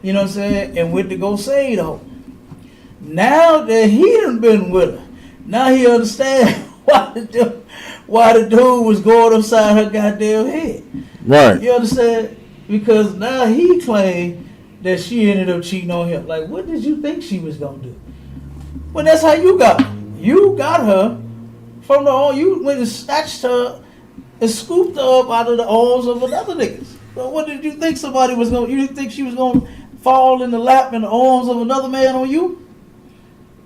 you know what I'm saying, and went to go save the hoe. Now that he done been with her, now he understand why the dude was going upside her goddamn head. Right. You understand? Because now he claimed that she ended up cheating on him. Like, what did you think she was gonna do? Well, that's how you got her. You got her from the arm. You went and snatched her and scooped her up out of the arms of another nigga. So what did you think somebody was gonna? You didn't think she was gonna fall in the lap in the arms of another man on you?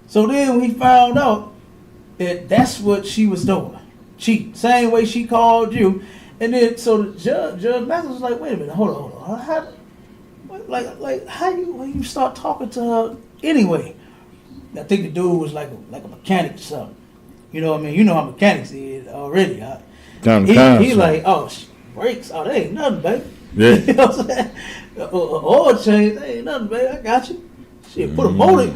So then we found out that that's what she was doing. Cheat. Same way she called you. And then so the Judge Mathis was like, wait a minute, hold on. How you start talking to her anyway? I think the dude was like a mechanic or something. You know what I mean? You know how mechanics is already. He like, oh, brakes, oh, they ain't nothing, baby. Yeah. You know what I'm saying? Oil change, that ain't nothing, baby. I got you. Shit, put a motor,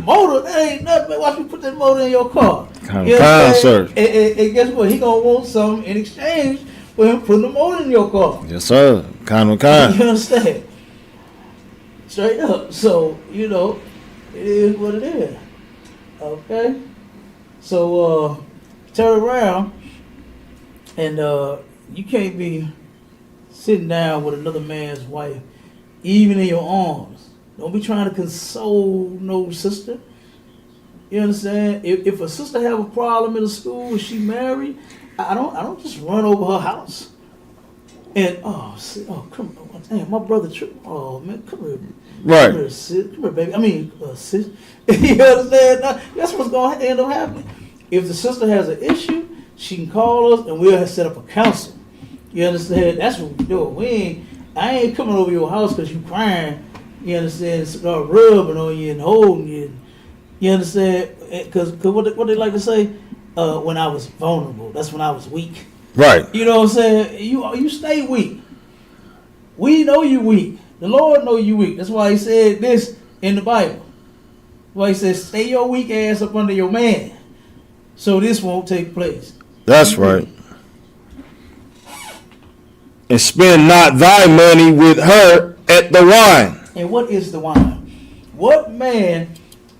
that ain't nothing, baby. Watch me put that motor in your car. Sir. And guess what? He gonna want something in exchange for him putting the motor in your car. Yes, sir. Kind. You understand? Straight up. So, you know, it is what it is. Okay? So, turn around and you can't be sitting down with another man's wife, even in your arms. Don't be trying to console no sister. You understand? If a sister have a problem in the school and she married, I don't just run over her house. And come on, damn, my brother oh man, come here. Right. Come here, sis. Come here, baby. I mean, sis. You understand? That's what's gonna end up happening. If the sister has an issue, she can call us and we'll set up a council. You understand? That's what we do. I ain't coming over your house because you crying. You understand? Start rubbing on you and holding you. You understand? Because what they like to say, when I was vulnerable, that's when I was weak. Right. You know what I'm saying? You stay weak. We know you weak. The Lord know you weak. That's why he said this in the Bible. Why he says, stay your weak ass up under your man, so this won't take place. That's right. And spend not thy money with her at the wine. And what is the wine? What man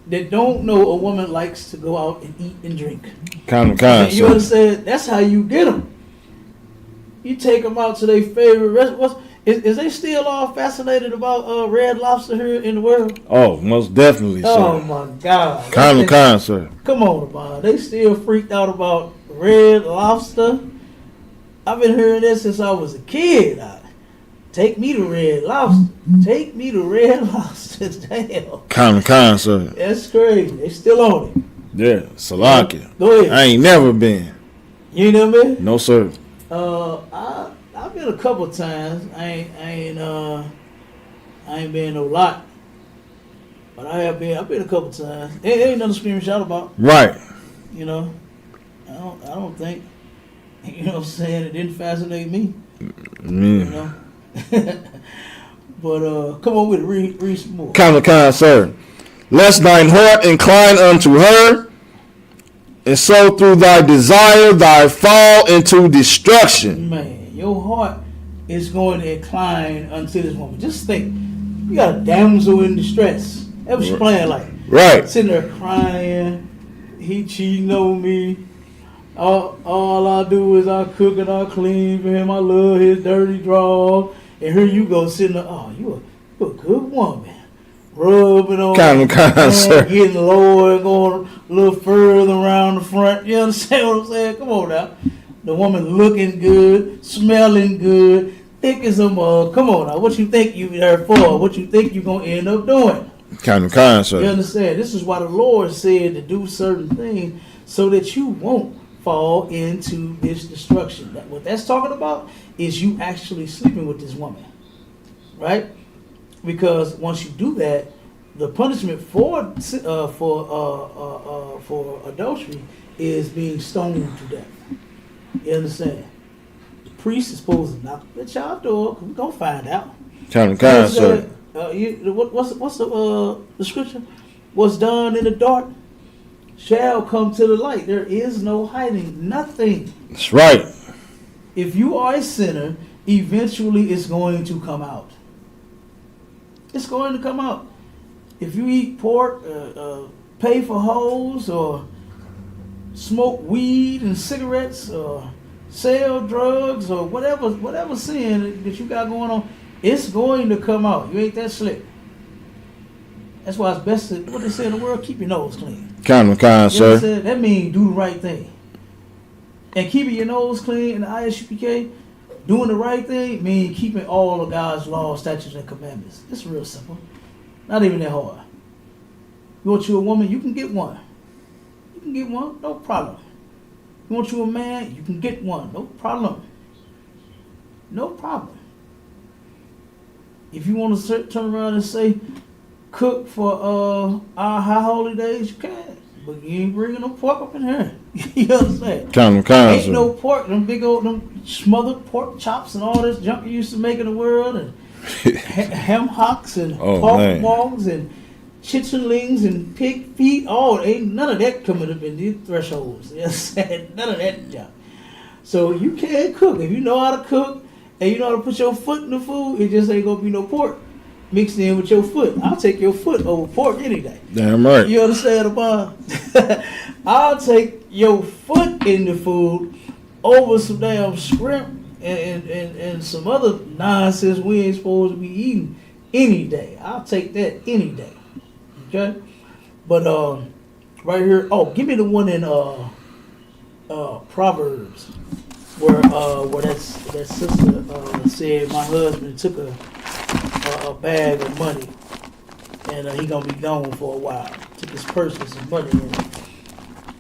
that don't know a woman likes to go out and eat and drink? Kind. You understand? That's how you get them. You take them out to their favorite restaurant. Is they still all fascinated about Red Lobster here in the world? Oh, most definitely, sir. Oh my God! Kind, sir. Come on, man. They still freaked out about Red Lobster. I've been hearing this since I was a kid. Take me to Red Lobster. Take me to Red Lobster. Damn. Kind, sir. That's crazy. They still on it. Yeah, Salaki. Go ahead. I ain't never been. You ain't never been? No, sir. I've been a couple times. I ain't been a lot, but I've been a couple times. Ain't nothing to scream and shout about. Right. You know, I don't think. You know what I'm saying? It didn't fascinate me. You know. But come on with it. Read some more. Kind, sir. Lest thine heart incline unto her, and so through thy desire thy fall into destruction. Man, your heart is going to incline unto this woman. Just think, you got a damsel in distress. That was she playing like. Right. Sitting there crying. He cheating on me. All I do is I cook and I clean for him. I love his dirty drawers. And here you go sitting there. Oh, you a good woman. Rubbing on, Kind, sir. getting lower and going a little further around the front. You understand what I'm saying? Come on now. The woman looking good, smelling good, thick as a mug. Come on now. What you think you there for? What you think you gonna end up doing? Kind, sir. You understand? This is why the Lord said to do certain things so that you won't fall into this destruction. What that's talking about is you actually sleeping with this woman, right? Because once you do that, the punishment for adultery is being stoned to death. You understand? The priest is supposed to knock at y'all door. We're gonna find out. Kind, sir. What's the scripture? What's done in the dark shall come to the light. There is no hiding nothing. That's right. If you are a sinner, eventually it's going to come out. It's going to come out. If you eat pork, pay for hoes, or smoke weed and cigarettes, or sell drugs, or whatever sin that you got going on, it's going to come out. You ain't that slick. That's why it's best to, what they say in the world, keep your nose clean. Kind, sir. That means do the right thing. And keeping your nose clean in the ISUPK, doing the right thing, means keeping all of God's laws, statutes, and commandments. It's real simple. Not even that hard. You want you a woman, you can get one. You can get one, no problem. You want you a man, you can get one, no problem. No problem. If you want to turn around and say, cook for our high holy days, you can. But you ain't bringing no pork up in here. You understand? Kind, Ain't sir. no pork, them big old them smothered pork chops and all this junk you used to make in the world, and ham hocks and pork walls and chitterlings and pig feet. Oh, ain't none of that coming up in these thresholds. You understand? None of that junk. So you can cook. If you know how to cook and you know how to put your foot in the food, it just ain't gonna be no pork mixed in with your foot. I'll take your foot over pork any day. Damn right. You understand about? I'll take your foot in the food over some damn shrimp and some other nonsense we ain't supposed to be eating any day. I'll take that any day. Okay? But right here, give me the one in Proverbs where that sister said my husband took a bag of money and he gonna be gone for a while. Took his purse with some money in it.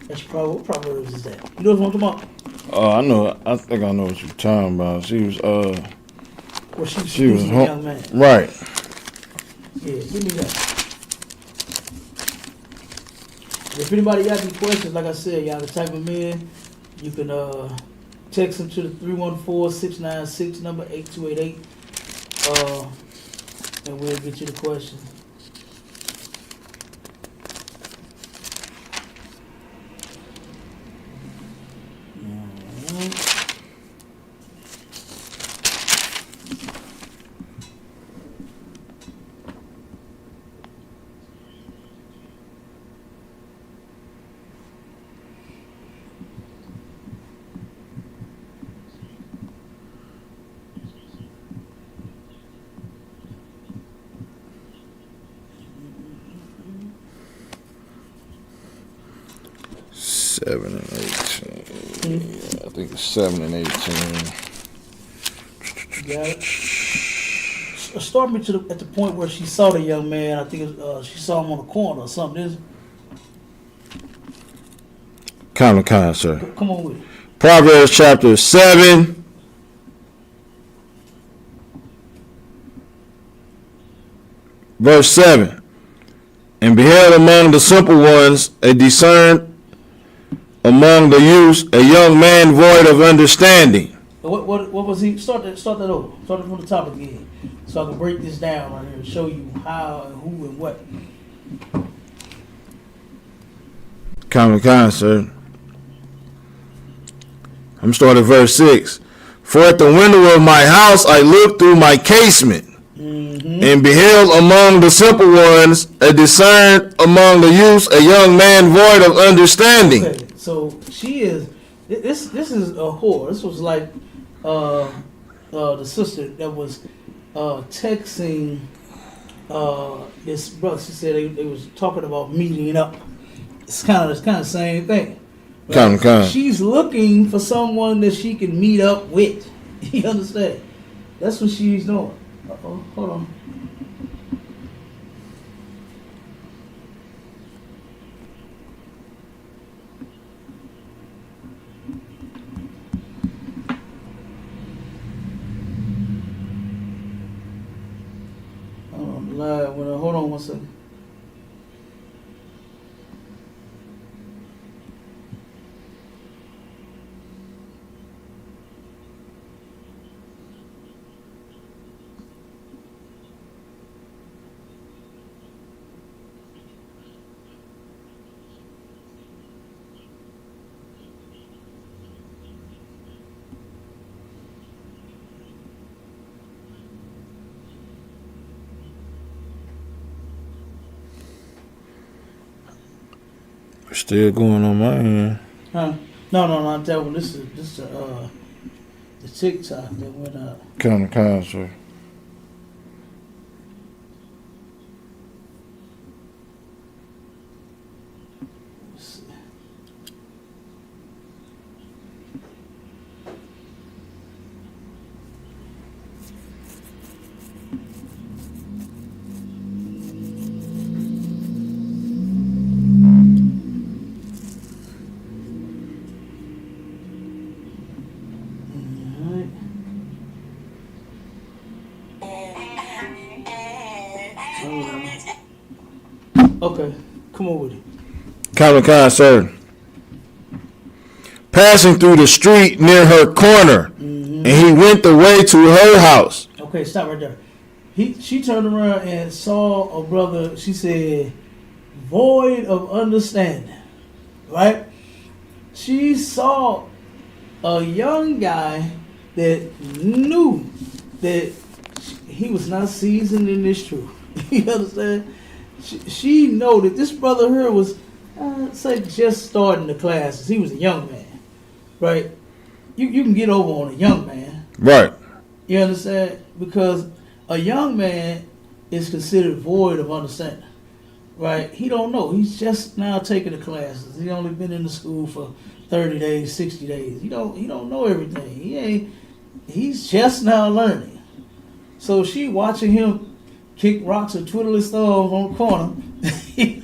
That's probably, what Proverbs is that? You know what I'm talking about? I know. I think I know what you're talking about. She was Well, she was a young man. Right. Yeah, give me that. If anybody got any questions, like I said, y'all can type them in. You can text them to the 314-696 number 8288. And we'll get you the question. 7 and 18. Yeah, I think it's 7 and 18. Got it. Start me at the point where she saw the young man. I think she saw him on the corner or something. Is Kind, sir. come on with it. Proverbs chapter 7. Verse 7. And beheld among the simple ones a discerned among the youths a young man void of understanding. What was he? Start that over. Start it from the top again, so I can break this down right here and show you how and who and what. Kind, sir. I'm starting at verse 6. For at the window of my house I looked through my casement, and beheld among the simple ones a discerned among the youths a young man void of understanding. Okay, so she is. This is a whore. This was like the sister that was texting this brother. She said they was talking about meeting up. It's kind of the same thing. Right? Kind. She's looking for someone that she can meet up with. You understand? That's what she's doing. Uh-oh, hold on. Hold on one second. Still going on my end. Huh? No, not that one. This is the TikTok that went out. Kind, sir. Let's see. Okay, come on with it. Kind, sir. Passing through the street near her corner, and he went the way to her house. Okay, stop right there. She turned around and saw a brother. She said, void of understanding, right? She saw a young guy that knew that he was not seasoned in this truth. You understand? She know that this brother here was, say, just starting the classes. He was a young man, right? You can get over on a young man. Right. You understand? Because a young man is considered void of understanding, right? He don't know. He's just now taking the classes. He only been in the school for 30 days, 60 days. He don't know everything. He's just now learning. So she watching him kick rocks and twiddle his thumbs on the corner. You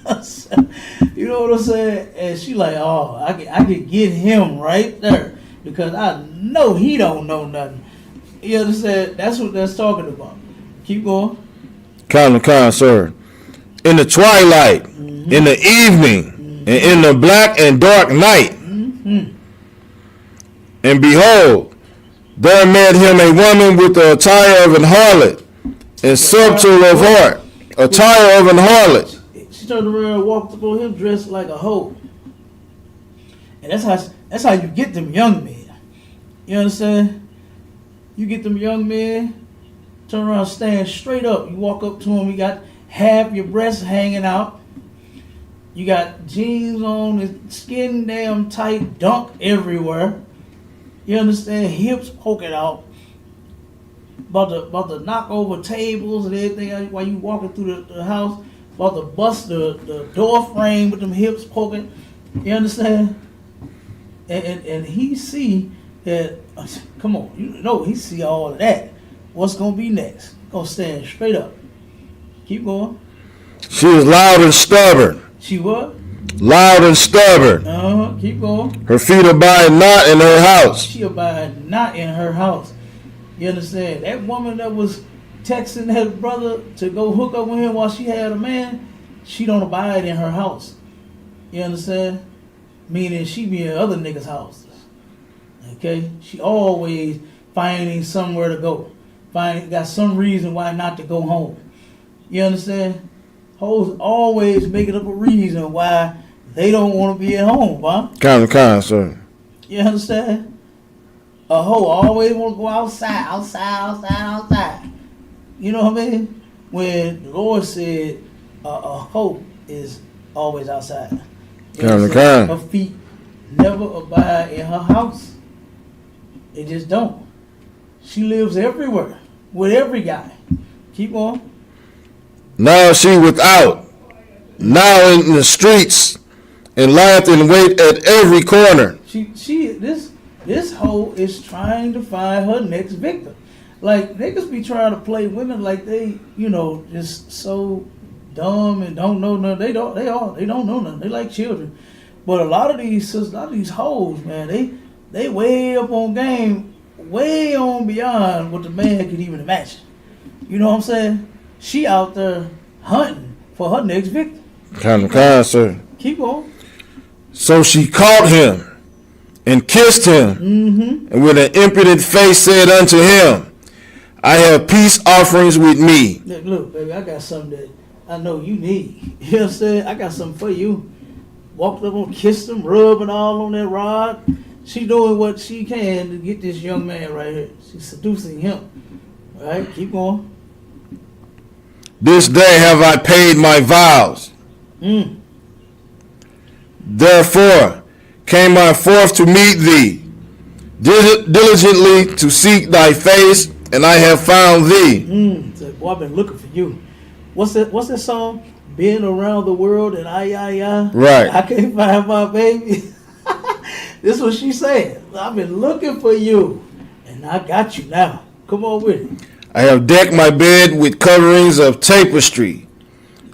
know what I'm saying? And she like, oh, I can get him right there because I know he don't know nothing. You understand? That's what that's talking about. Keep going. Kind, sir. In the twilight, in the evening, and in the black and dark night. And behold, there met him a woman with the attire of an harlot and subtle of heart. Attire of an harlot. She turned around and walked up on him dressed like a hoe. And that's how you get them young men. You understand? You get them young men, turn around, stand straight up. You walk up to him, you got half your breasts hanging out. You got jeans on, the skin damn tight, dunk everywhere. You understand? Hips poking out. About to knock over tables and everything while you walking through the house. About to bust the door frame with them hips poking. You understand? and he see that. Come on, you know he see all of that. What's gonna be next? Gonna stand straight up. Keep going. She was loud and stubborn. She what? Loud and stubborn. Keep going. Her feet abide not in her house. She abide not in her house. You understand? That woman that was texting her brother to go hook up with him while she had a man, she don't abide in her house. You understand? Meaning she be in other niggas' houses. Okay? She always finding somewhere to go. Got some reason why not to go home. You understand? Hoes always making up a reason why they don't want to be at home, huh? Kind, sir. You understand? A hoe always want to go outside. You know what I mean? When the Lord said a hoe is always outside. Kind. Her feet never abide in her house. They just don't. She lives everywhere with every guy. Keep on. Now she without, now in the streets, and lieth in wait at every corner. This hoe is trying to find her next victim. Like, niggas be trying to play women like they, just so dumb and don't know nothing. They don't know nothing. They like children. But a lot of these sisters, a lot of these hoes, man, they way up on game, way on beyond what the man could even imagine. You know what I'm saying? She out there hunting for her next victim. Kind, sir. Keep on. So she caught him and kissed him, and with an impudent face said unto him, I have peace offerings with me. Look, baby, I got something that I know you need. You know what I'm saying? I got something for you. Walked up on, kissed him, rubbing all on that rod. She doing what she can to get this young man right here. She's seducing him. All right, keep going. This day have I paid my vows. Therefore came I forth to meet thee, diligently to seek thy face, and I have found thee. So, boy, I've been looking for you. What's that song? Been around the world and I. Right. I can't find my baby. This is what she said. I've been looking for you, and I got you now. Come on with it. I have decked my bed with coverings of tapestry,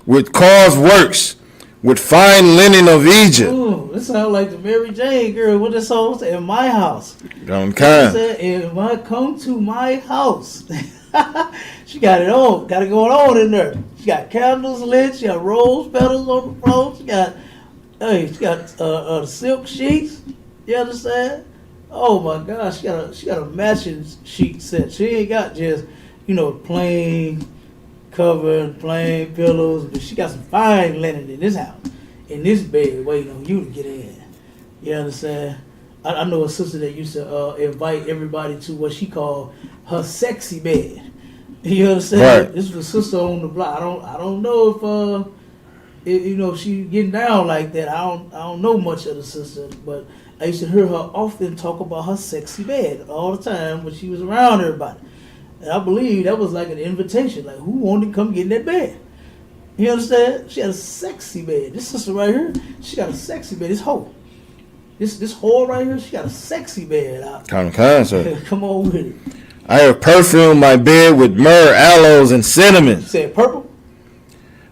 with carved works, with fine linen of Egypt. Ooh, this sounds like the Mary Jane girl. What the song said? In my house. Kind. Said, if I come to my house. She got it on. Got it going on in there. She got candles lit. She got rose petals on the floor. She got silk sheets. You understand? Oh my gosh, she got a matching sheet set. She ain't got just plain cover, plain pillows, but she got some fine linen in this house, in this bed, waiting on you to get in. You understand? I know a sister that used to invite everybody to what she called her sexy bed. You understand? Right. This was a sister on the block. I don't know if she getting down like that. I don't know much of the sister, but I used to hear her often talk about her sexy bed all the time when she was around everybody. And I believe that was like an invitation, like who wanted to come get in that bed? You understand? She had a sexy bed. This sister right here, she got a sexy bed. This hoe. This whore right here, she got a sexy bed out. Kind, sir. Come on with it. I have perfumed my bed with myrrh, aloes, and cinnamon. You said purple?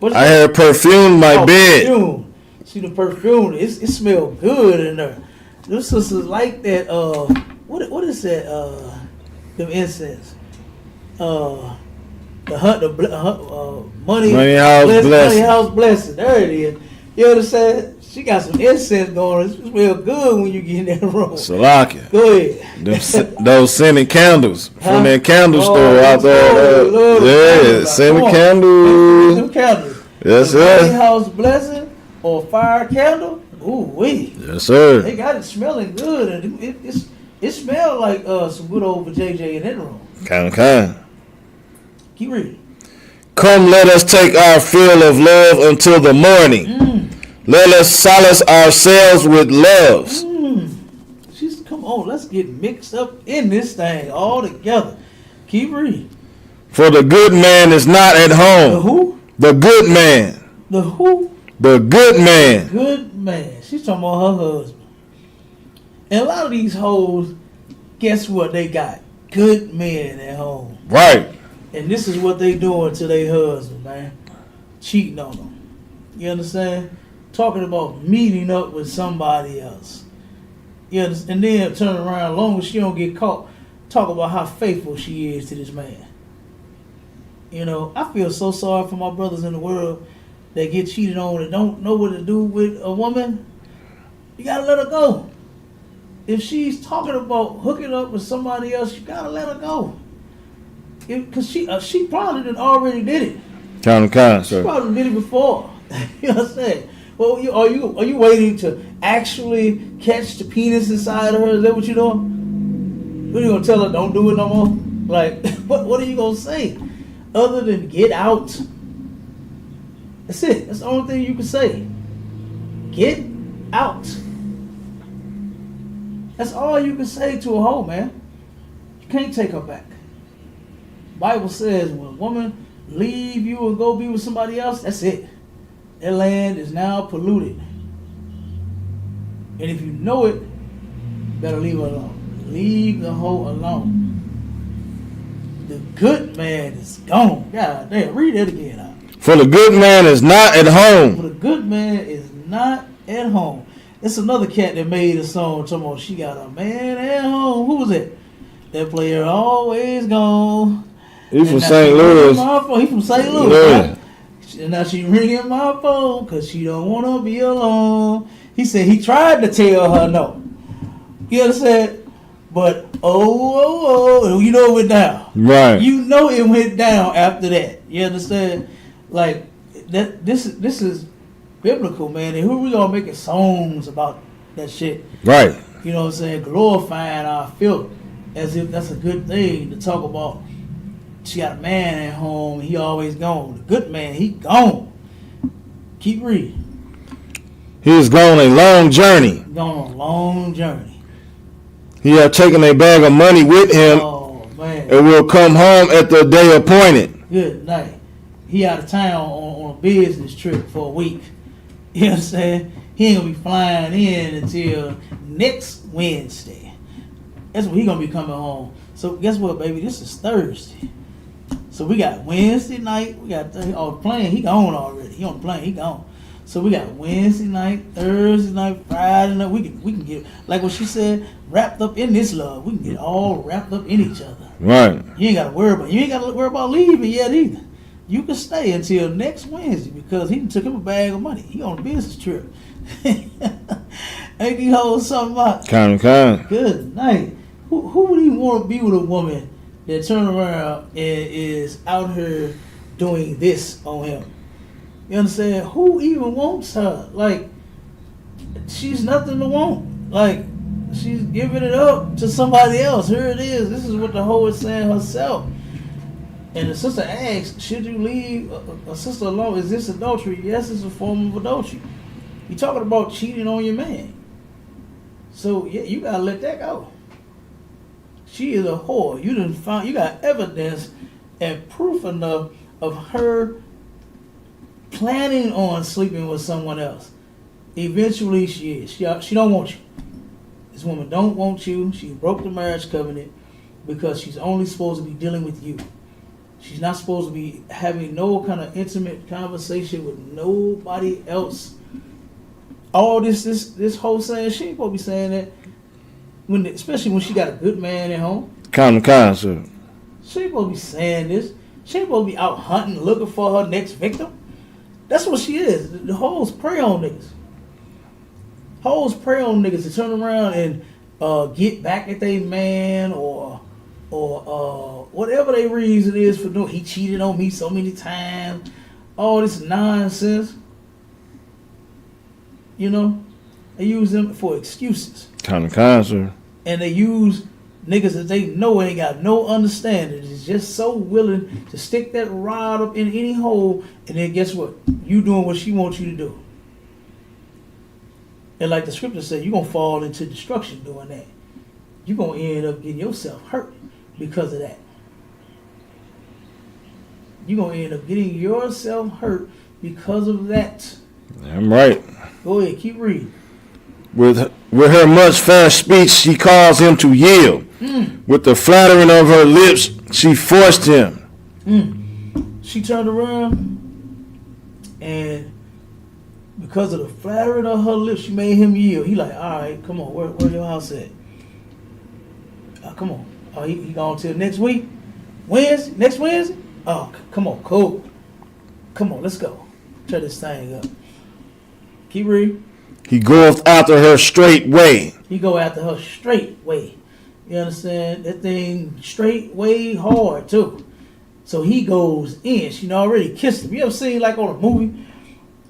I have perfumed my bed. Perfume. See the perfume, it smells good in there. This sisters like that, what is that, them incense? Money House Blessing. There it is. You understand? She got some incense going. It smells good when you get in that room. Salakia. Go ahead. Those scented candles from that candle store out there. Yeah, scented candles. Yes, sir. Money House Blessing or fire candle. Ooh wee. Yes, sir. They got it smelling good, and it smells like some good old JJ in that room. Kind. Keep reading. Come, let us take our fill of love until the morning. Let us solace ourselves with loves. Come on, let's get mixed up in this thing all together. Keep reading. For the good man is not at home. The who? The good man. The who? The good man. Good man. She's talking about her husband. And a lot of these hoes, guess what? They got good men at home. Right. And this is what they doing to their husband, man. Cheating on them. You understand? Talking about meeting up with somebody else. You understand? And then turn around, as long as she don't get caught, talk about how faithful she is to this man. You know, I feel so sorry for my brothers in the world that get cheated on and don't know what to do with a woman. You gotta let her go. If she's talking about hooking up with somebody else, you gotta let her go. Because she probably done already did it. Kind, She sir. probably did it before. You know what I'm saying? Well, are you waiting to actually catch the penis inside of her? Is that what you're doing? What are you gonna tell her? Don't do it no more. Like, what are you gonna say other than get out? That's it. That's the only thing you can say. Get out. That's all you can say to a hoe, man. You can't take her back. Bible says when a woman leave you and go be with somebody else, that's it. That land is now polluted. And if you know it, you better leave her alone. Leave the hoe alone. The good man is gone. God damn, read that again out. For the good man is not at For home. the good man is not at home. It's another cat that made a song talking about she got a man at home. Who was it? That player always gone. He's from And now St. she Louis. ringing my phone. He from St. Louis. Yeah. Right? And now she ringing my phone because she don't want to be alone. He said he tried to tell her no. You understand? But you know it went down. Right. You know it went down after that. You understand? Like that. This is biblical, man. And who we gonna making songs about that shit? Right. You know what I'm saying? Glorifying our filth as if that's a good thing to talk about. She got a man at home, he always gone. The good man, he gone. Keep reading. He has gone a long journey. Gone on a long journey. He hath taken a bag of money with him Oh, man. and will come home at the day appointed. Good night. He out of town on a business trip for a week. You know what I'm saying? He ain't gonna be flying in until next Wednesday. That's when he gonna be coming home. So guess what, baby? This is Thursday. So we got Wednesday night. We got plane. He gone already. He on the plane. He gone. So we got Wednesday night, Thursday night, Friday night. We can get, like what she said, wrapped up in this love. We can get all wrapped up in each other. Right. You ain't gotta worry about leaving yet either. You can stay until next Wednesday because he took him a bag of money. He on a business trip. Ain't these hoes something about? Kind. Good night. Who would even want to be with a woman that turn around and is out here doing this on him? You understand? Who even wants her? Like, she's nothing to want. Like, she's giving it up to somebody else. Here it is. This is what the hoe is saying herself. And the sister asks, should you leave a sister alone? Is this adultery? Yes, it's a form of adultery. You're talking about cheating on your man. So, yeah, you got to let that go. She is a whore. You got evidence and proof enough of her planning on sleeping with someone else. Eventually she is. She don't want you. This woman don't want you. She broke the marriage covenant because she's only supposed to be dealing with you. She's not supposed to be having no kind of intimate conversation with nobody else. All this whole saying, she ain't supposed to be saying that. Especially when she got a good man at home. Kind, sir. She ain't supposed to be saying this. She ain't supposed to be out hunting, looking for her next victim. That's what she is. The hoes prey on niggas. Hoes prey on niggas to turn around and get back at their man or whatever their reason is for doing. He cheated on me so many times. All this nonsense. You know? They use them for excuses. Kind, sir. And they use niggas that they know ain't got no understanding. Is just so willing to stick that rod up in any hole, and then guess what? You doing what she wants you to do. And like the scripture said, you're going to fall into destruction doing that. You're going to end up getting yourself hurt because of that. You're going to end up getting yourself hurt because of that. I'm right. Go ahead, keep reading. With her much fair speech, she caused him to yield. With the flattering of her lips, she forced him. She turned around, and because of the flattering of her lips, she made him yield. He like, all right, come on, where your house at? Come on. Oh, he gone till next week? Wednesday? Next Wednesday? Oh, come on, cool. Come on, let's go. Try this thing up. Keep reading. He goeth after her straightway. He go after her straight way. You understand? That thing straight way hard too. So he goes in. She done already kissed him. You ever seen like on a movie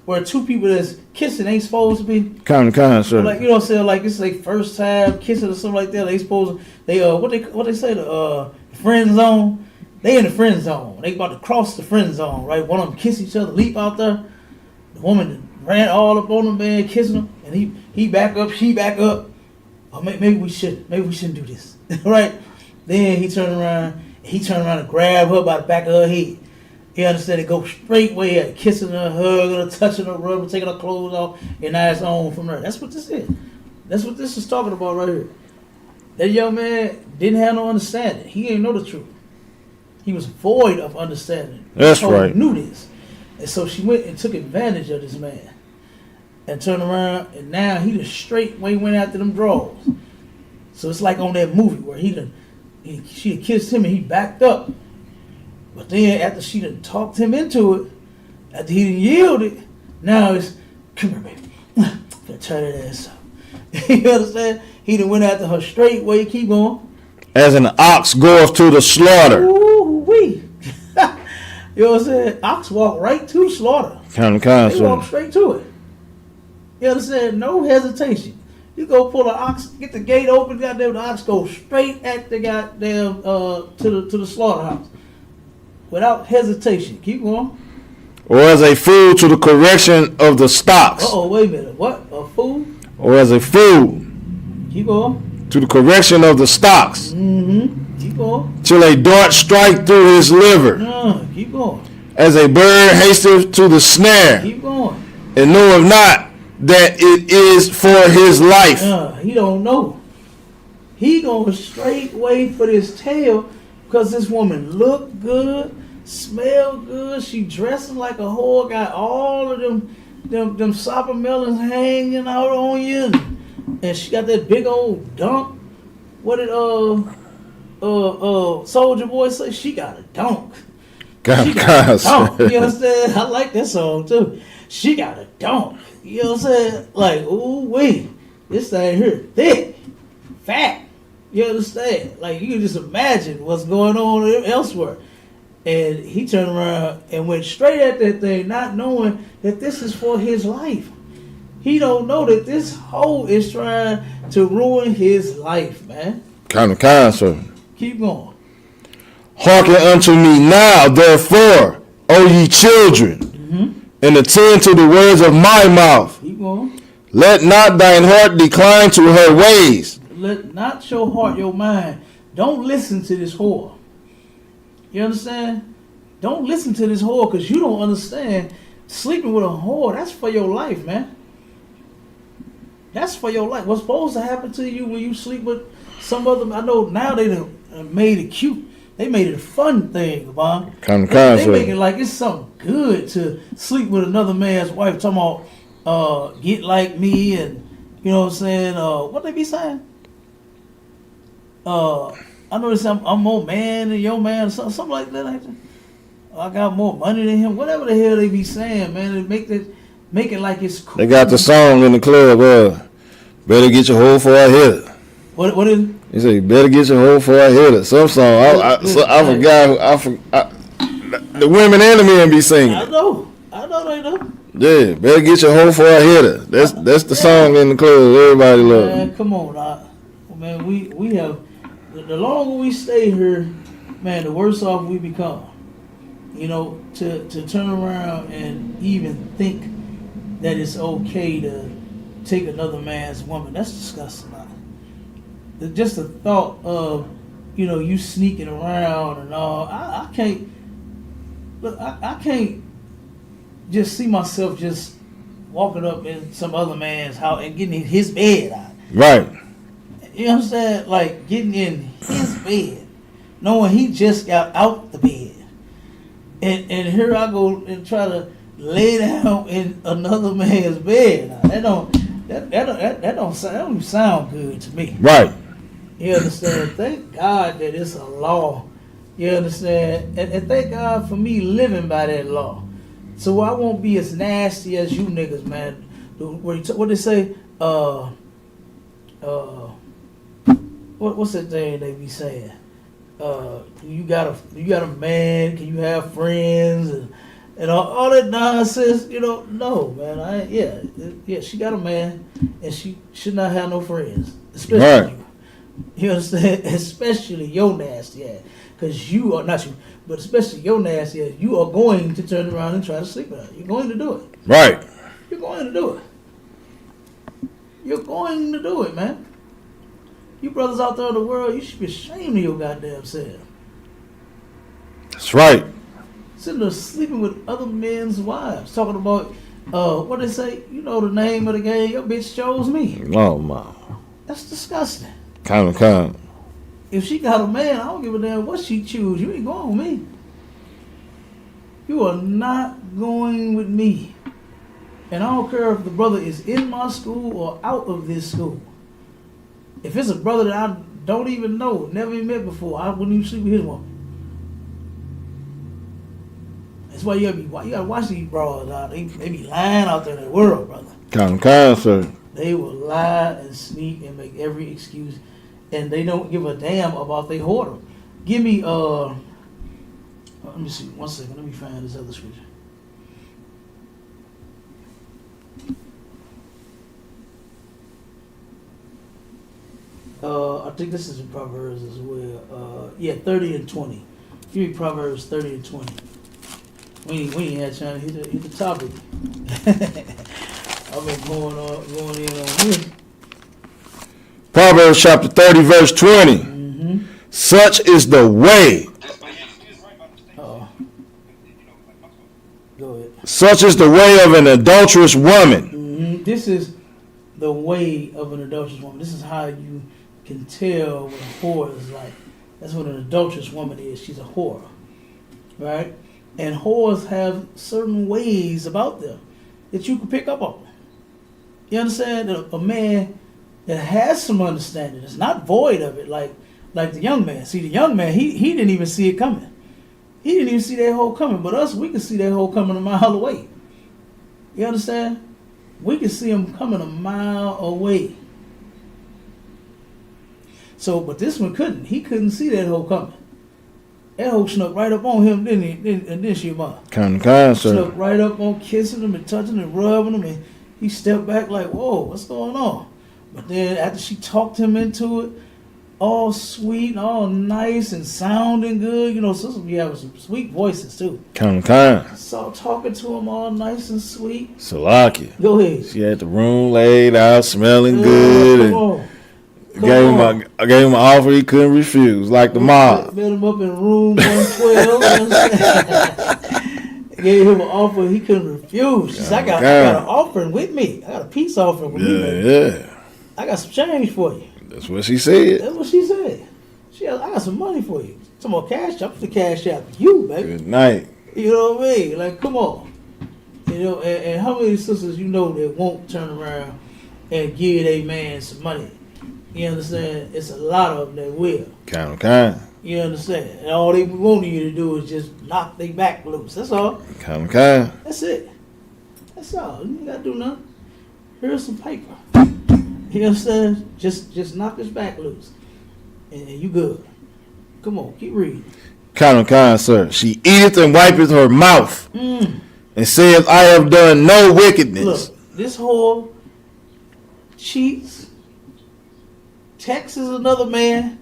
where two people that's kissing ain't supposed to be? Kind, sir. Like, you know what I'm saying? Like it's like first time kissing or something like that. They supposed to, what they say, the friend zone. They in the friend zone. They about to cross the friend zone, right? One of them kiss each other, leap out there. The woman ran all up on him, man, kissing him, and he back up, she back up. Oh, maybe we shouldn't do this, right? Then he turned around and grabbed her by the back of her head. You understand? It go straight way at kissing her, hugging her, touching her, rubbing, taking her clothes off, and now it's on from her. That's what this is. That's what this is talking about right here. That young man didn't have no understanding. He ain't know the truth. He was void of understanding. That's right. He knew this. And so she went and took advantage of this man. And turned around, and now he just straight way went after them draws. So it's like on that movie where she had kissed him and he backed up. But then after she done talked him into it, after he done yielded, now it's, come here, baby. I'm gonna turn that ass up. You understand? He done went after her straight way, keep going. As an ox goeth to the slaughter. Ooh-wee. You know what I'm saying? Ox walk right to slaughter. Kind, They walk straight to it. You understand? No hesitation. You go pull an ox, get the gate open, goddamn, the ox go straight at the goddamn to the slaughterhouse without hesitation. Keep going. Or as a fool to the correction of the stocks. Wait a minute. What? A fool? Or as a fool Keep going. to the correction of the stocks. Keep going. Till a dart strike through his liver. Keep going. As a bird hasteth to the snare. Keep going. And knoweth not that it is for his life. He don't know. He going straight way for this tail because this woman look good, smell good. She dressing like a whore. Got all of them sopper melons hanging out on you, and she got that big old dunk. What did Soulja Boy say? She got a dunk. She got a dunk. You understand? I like that song too. She got a dunk. You know what I'm saying? Like, ooh wee, this thing here thick, fat. You understand? Like, you can just imagine what's going on elsewhere. And he turned around and went straight at that thing, not knowing that this is for his life. He don't know that this hoe is trying to ruin his life, man. Kind, sir. Keep going. Hearken unto me now, therefore, O ye children, and attend to the words of my mouth. Keep going. Let not thine heart decline to her ways. Let not your heart, your mind. Don't listen to this whore. You understand? Don't listen to this whore because you don't understand. Sleeping with a whore, that's for your life, man. That's for your life. What's supposed to happen to you when you sleep with some other? I know now they done made it cute. They made it a fun thing, Bob. They make it like it's something good to sleep with another man's wife. Talking about get like me, and you know what I'm saying. What they be saying? I know it's I'm more man than your man, or something like that. Ain't it? I got more money than him. Whatever the hell they be saying, man. They make it like it's cool. They got the song in the club. Better get your hoe before I hit it. What is it? He said, "Better get your hoe before I hit it." Some song. I forgot. The women and the men be singing. I know they know. Yeah, better get your hoe before I hit it. That's the song in the club. Everybody love. Man, come on, man. We have the longer we stay here, man, the worse off we become. You know, to turn around and even think that it's okay to take another man's woman, that's disgusting. Just the thought of, you know, you sneaking around and all, I can't just see myself just walking up in some other man's house and getting in his bed out. Right. You know what I'm saying? Like getting in his bed, knowing he just got out the bed. And here I go and try to lay down in another man's bed. Now, that don't sound good to me. Right. You understand? Thank God that it's a law. You understand? And thank God for me living by that law. So I won't be as nasty as you niggas, man. What they say? What's that thing they be saying? You got a man? Can you have friends and all that nonsense? You know, no, man. Yeah. She got a man, and she should not have no friends, especially right. You understand? Especially your nasty ass, because you are not you, but especially your nasty ass. You are going to turn around and try to sleep with her. You're going to do it. Right. You're going to do it. You're going to do it, man. You brothers out there in the world, you should be ashamed of your goddamn self. That's right. Sitting there sleeping with other men's wives, talking about what they say. You know the name of the game. Your bitch chose me. Oh my. That's disgusting. Kind. If she got a man, I don't give a damn what she choose. You ain't going with me. You are not going with me. And I don't care if the brother is in my school or out of this school. If it's a brother that I don't even know, never even met before, I wouldn't even sleep with his woman. That's why you gotta watch these broads out. They be lying out there in the world, brother. Kind, sir. They will lie and sneak and make every excuse, and they don't give a damn about they whoredom. Give me let me see, 1 second. Let me find this other scripture. I think this is in Proverbs as well. 30 and 20. Give me Proverbs 30 and 20. We ain't had time to hit the topic. I've been going in on this. Proverbs chapter 30, verse 20. Mm-hmm. Such is the way. Go ahead. Such is the way of an adulterous woman. Mm-hmm. This is the way of an adulterous woman. This is how you can tell what a whore is like. That's what an adulterous woman is. She's a whore, right? And whores have certain ways about them that you can pick up on. You understand? That a man that has some understanding is not void of it, like the young man. See, the young man, he didn't even see it coming. He didn't even see that hole coming. But us, we can see that hole coming a mile away. You understand? We can see him coming a mile away. So, but this one couldn't. He couldn't see that hole coming. That hoe snuck right up on him, didn't he? And then she Kind, sir. snuck right up on kissing him and touching and rubbing him, and he stepped back like, whoa, what's going on? But then after she talked him into it, all sweet, all nice and sounding good, you know, sisters be having some sweet voices too. Kind. So talking to him all nice and sweet. Salaki. Go ahead. She had the room laid out, smelling good. Come on. I gave him an offer he couldn't refuse, like the mob. Met him up in room 112. Gave him an offer he couldn't refuse. She said, I got an offering with me. I got a peace offering with me. Yeah. I got some change for you. That's what she said. That's what she said. I got some money for you. Some more cash up, the cash out for you, baby. Good night. You know what I mean? Like, come on. You know, and how many sisters you know that won't turn around and give their man some money? You understand? It's a lot of them that will. Kind. You understand? And all they want you to do is just knock their back loose. That's all. Kind. That's it. That's all. You ain't got to do nothing. Here's some paper. You understand? Just knock his back loose. And you good. Come on, keep reading. Kind, sir. She eateth and wipeth her mouth and saith, I have done no wickedness. Look, this whole cheats, texts another man,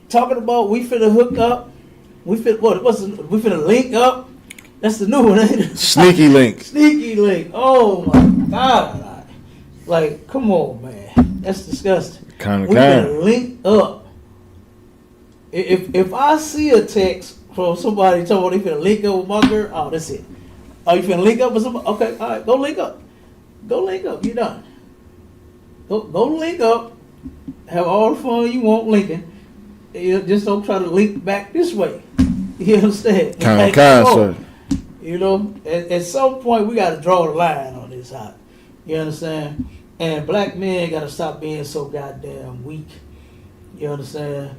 talking about we finna hook up. We finna link up. That's the new one, ain't it? Sneaky link. Sneaky link. Oh my God. Like, come on, man. That's disgusting. Kind. We finna link up. If I see a text from somebody talking about they finna link up with my girl, oh, that's it. Oh, you finna link up with somebody? Okay, all right, go link up. Go link up. You're done. Go link up. Have all the fun you want linking. Just don't try to link back this way. You understand? Kind, oh, sir. You know, at some point we got to draw the line on this hot. You understand? And black men got to stop being so goddamn weak. You understand?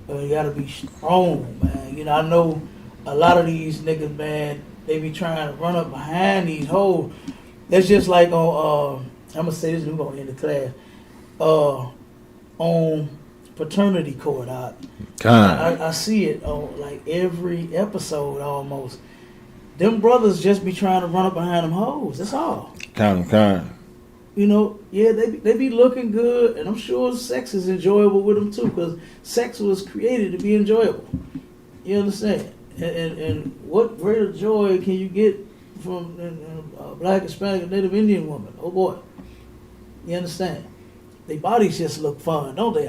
You got to be strong, man. You know, I know a lot of these niggas, man, they be trying to run up behind these hoes. That's just like on, I'm going to say this, we're going to end the class. On paternity court, I see it on like every episode almost. Them brothers just be trying to run up behind them hoes. That's all. Kind. You know, yeah, they be looking good, and I'm sure sex is enjoyable with them too, because sex was created to be enjoyable. You understand? And what greater joy can you get from a black, Hispanic, and Native Indian woman? Oh boy, you understand? Their bodies just look fun, don't they?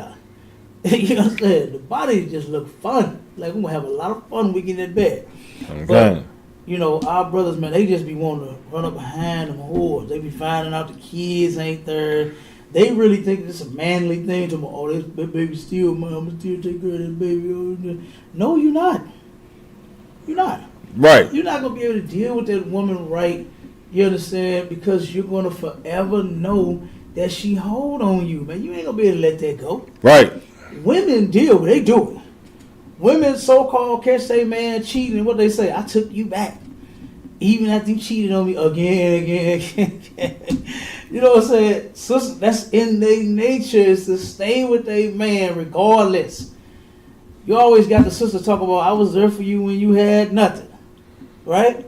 You understand? The bodies just look fun. Like we're gonna have a lot of fun when we get in bed. Okay. But, you know, our brothers, man, they just be wanting to run up behind them whores. They be finding out the kids ain't there. They really think it's a manly thing to, oh, this baby still mine, I'm gonna still take care of that baby. No, you're not. You're not. Right. You're not gonna be able to deal with that woman right, you understand, because you're gonna forever know that she hold on you, man. You ain't gonna be able to let that go. Right. Women deal with it, they do it. Women so-called catch their man cheating, and what they say, I took you back. Even after you cheated on me again. You know what I'm saying? Sister, that's in their nature, is to stay with their man regardless. You always got the sister talk about, I was there for you when you had nothing. Right?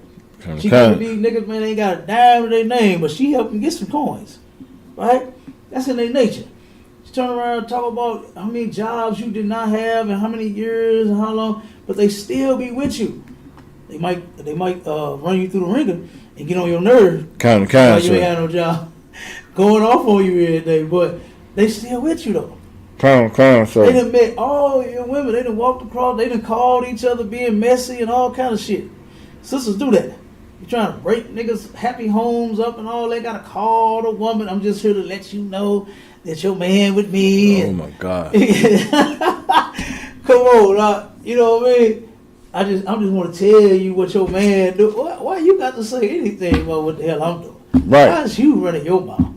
She got these niggas, man, they ain't got a dime to their name, but she helped them get some coins. Right? That's in their nature. Turn around and talk about how many jobs you did not have and how many years and how long, but they still be with you. They might run you through the ringer and get on your nerve. Kind. You ain't had no job going off on you every day, but they still with you though. Kind, sir. They done met all your women. They done walked across. They done called each other being messy and all kind of shit. Sisters do that. You trying to break niggas' happy homes up and all. They gotta call the woman. I'm just here to let you know that your man with me. Oh my God. Come on, you know what I mean? I just want to tell you what your man do. Why you got to say anything about what the hell I'm doing? Right. Why is you running your mouth?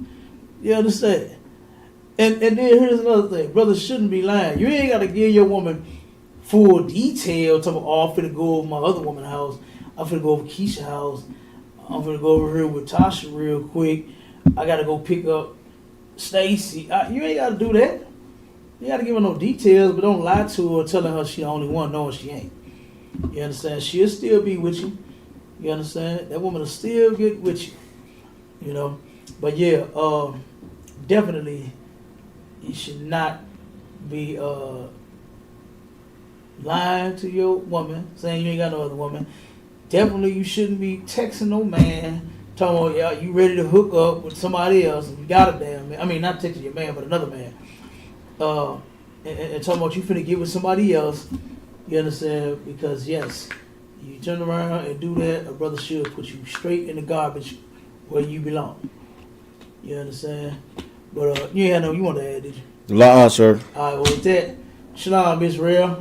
You understand? And then here's another thing. Brothers shouldn't be lying. You ain't got to give your woman full detail. Talking about, oh, I'm finna go over my other woman's house. I'm finna go over Keisha's house. I'm finna go over here with Tasha real quick. I got to go pick up Stacy. You ain't got to do that. You got to give her no details, but don't lie to her telling her she the only one knowing she ain't. You understand? She'll still be with you. You understand? That woman will still get with you. You know? But yeah, definitely you should not be lying to your woman, saying you ain't got no other woman. Definitely you shouldn't be texting no man talking about, yeah, you ready to hook up with somebody else and you got a damn man. I mean, not texting your man, but another man. And talking about you finna get with somebody else. You understand? Because yes, you turn around and do that, a brother should put you straight in the garbage where you belong. You understand? But you ain't had no, you want to add, did you? La, sir. All right, well with that, shalom, Israel.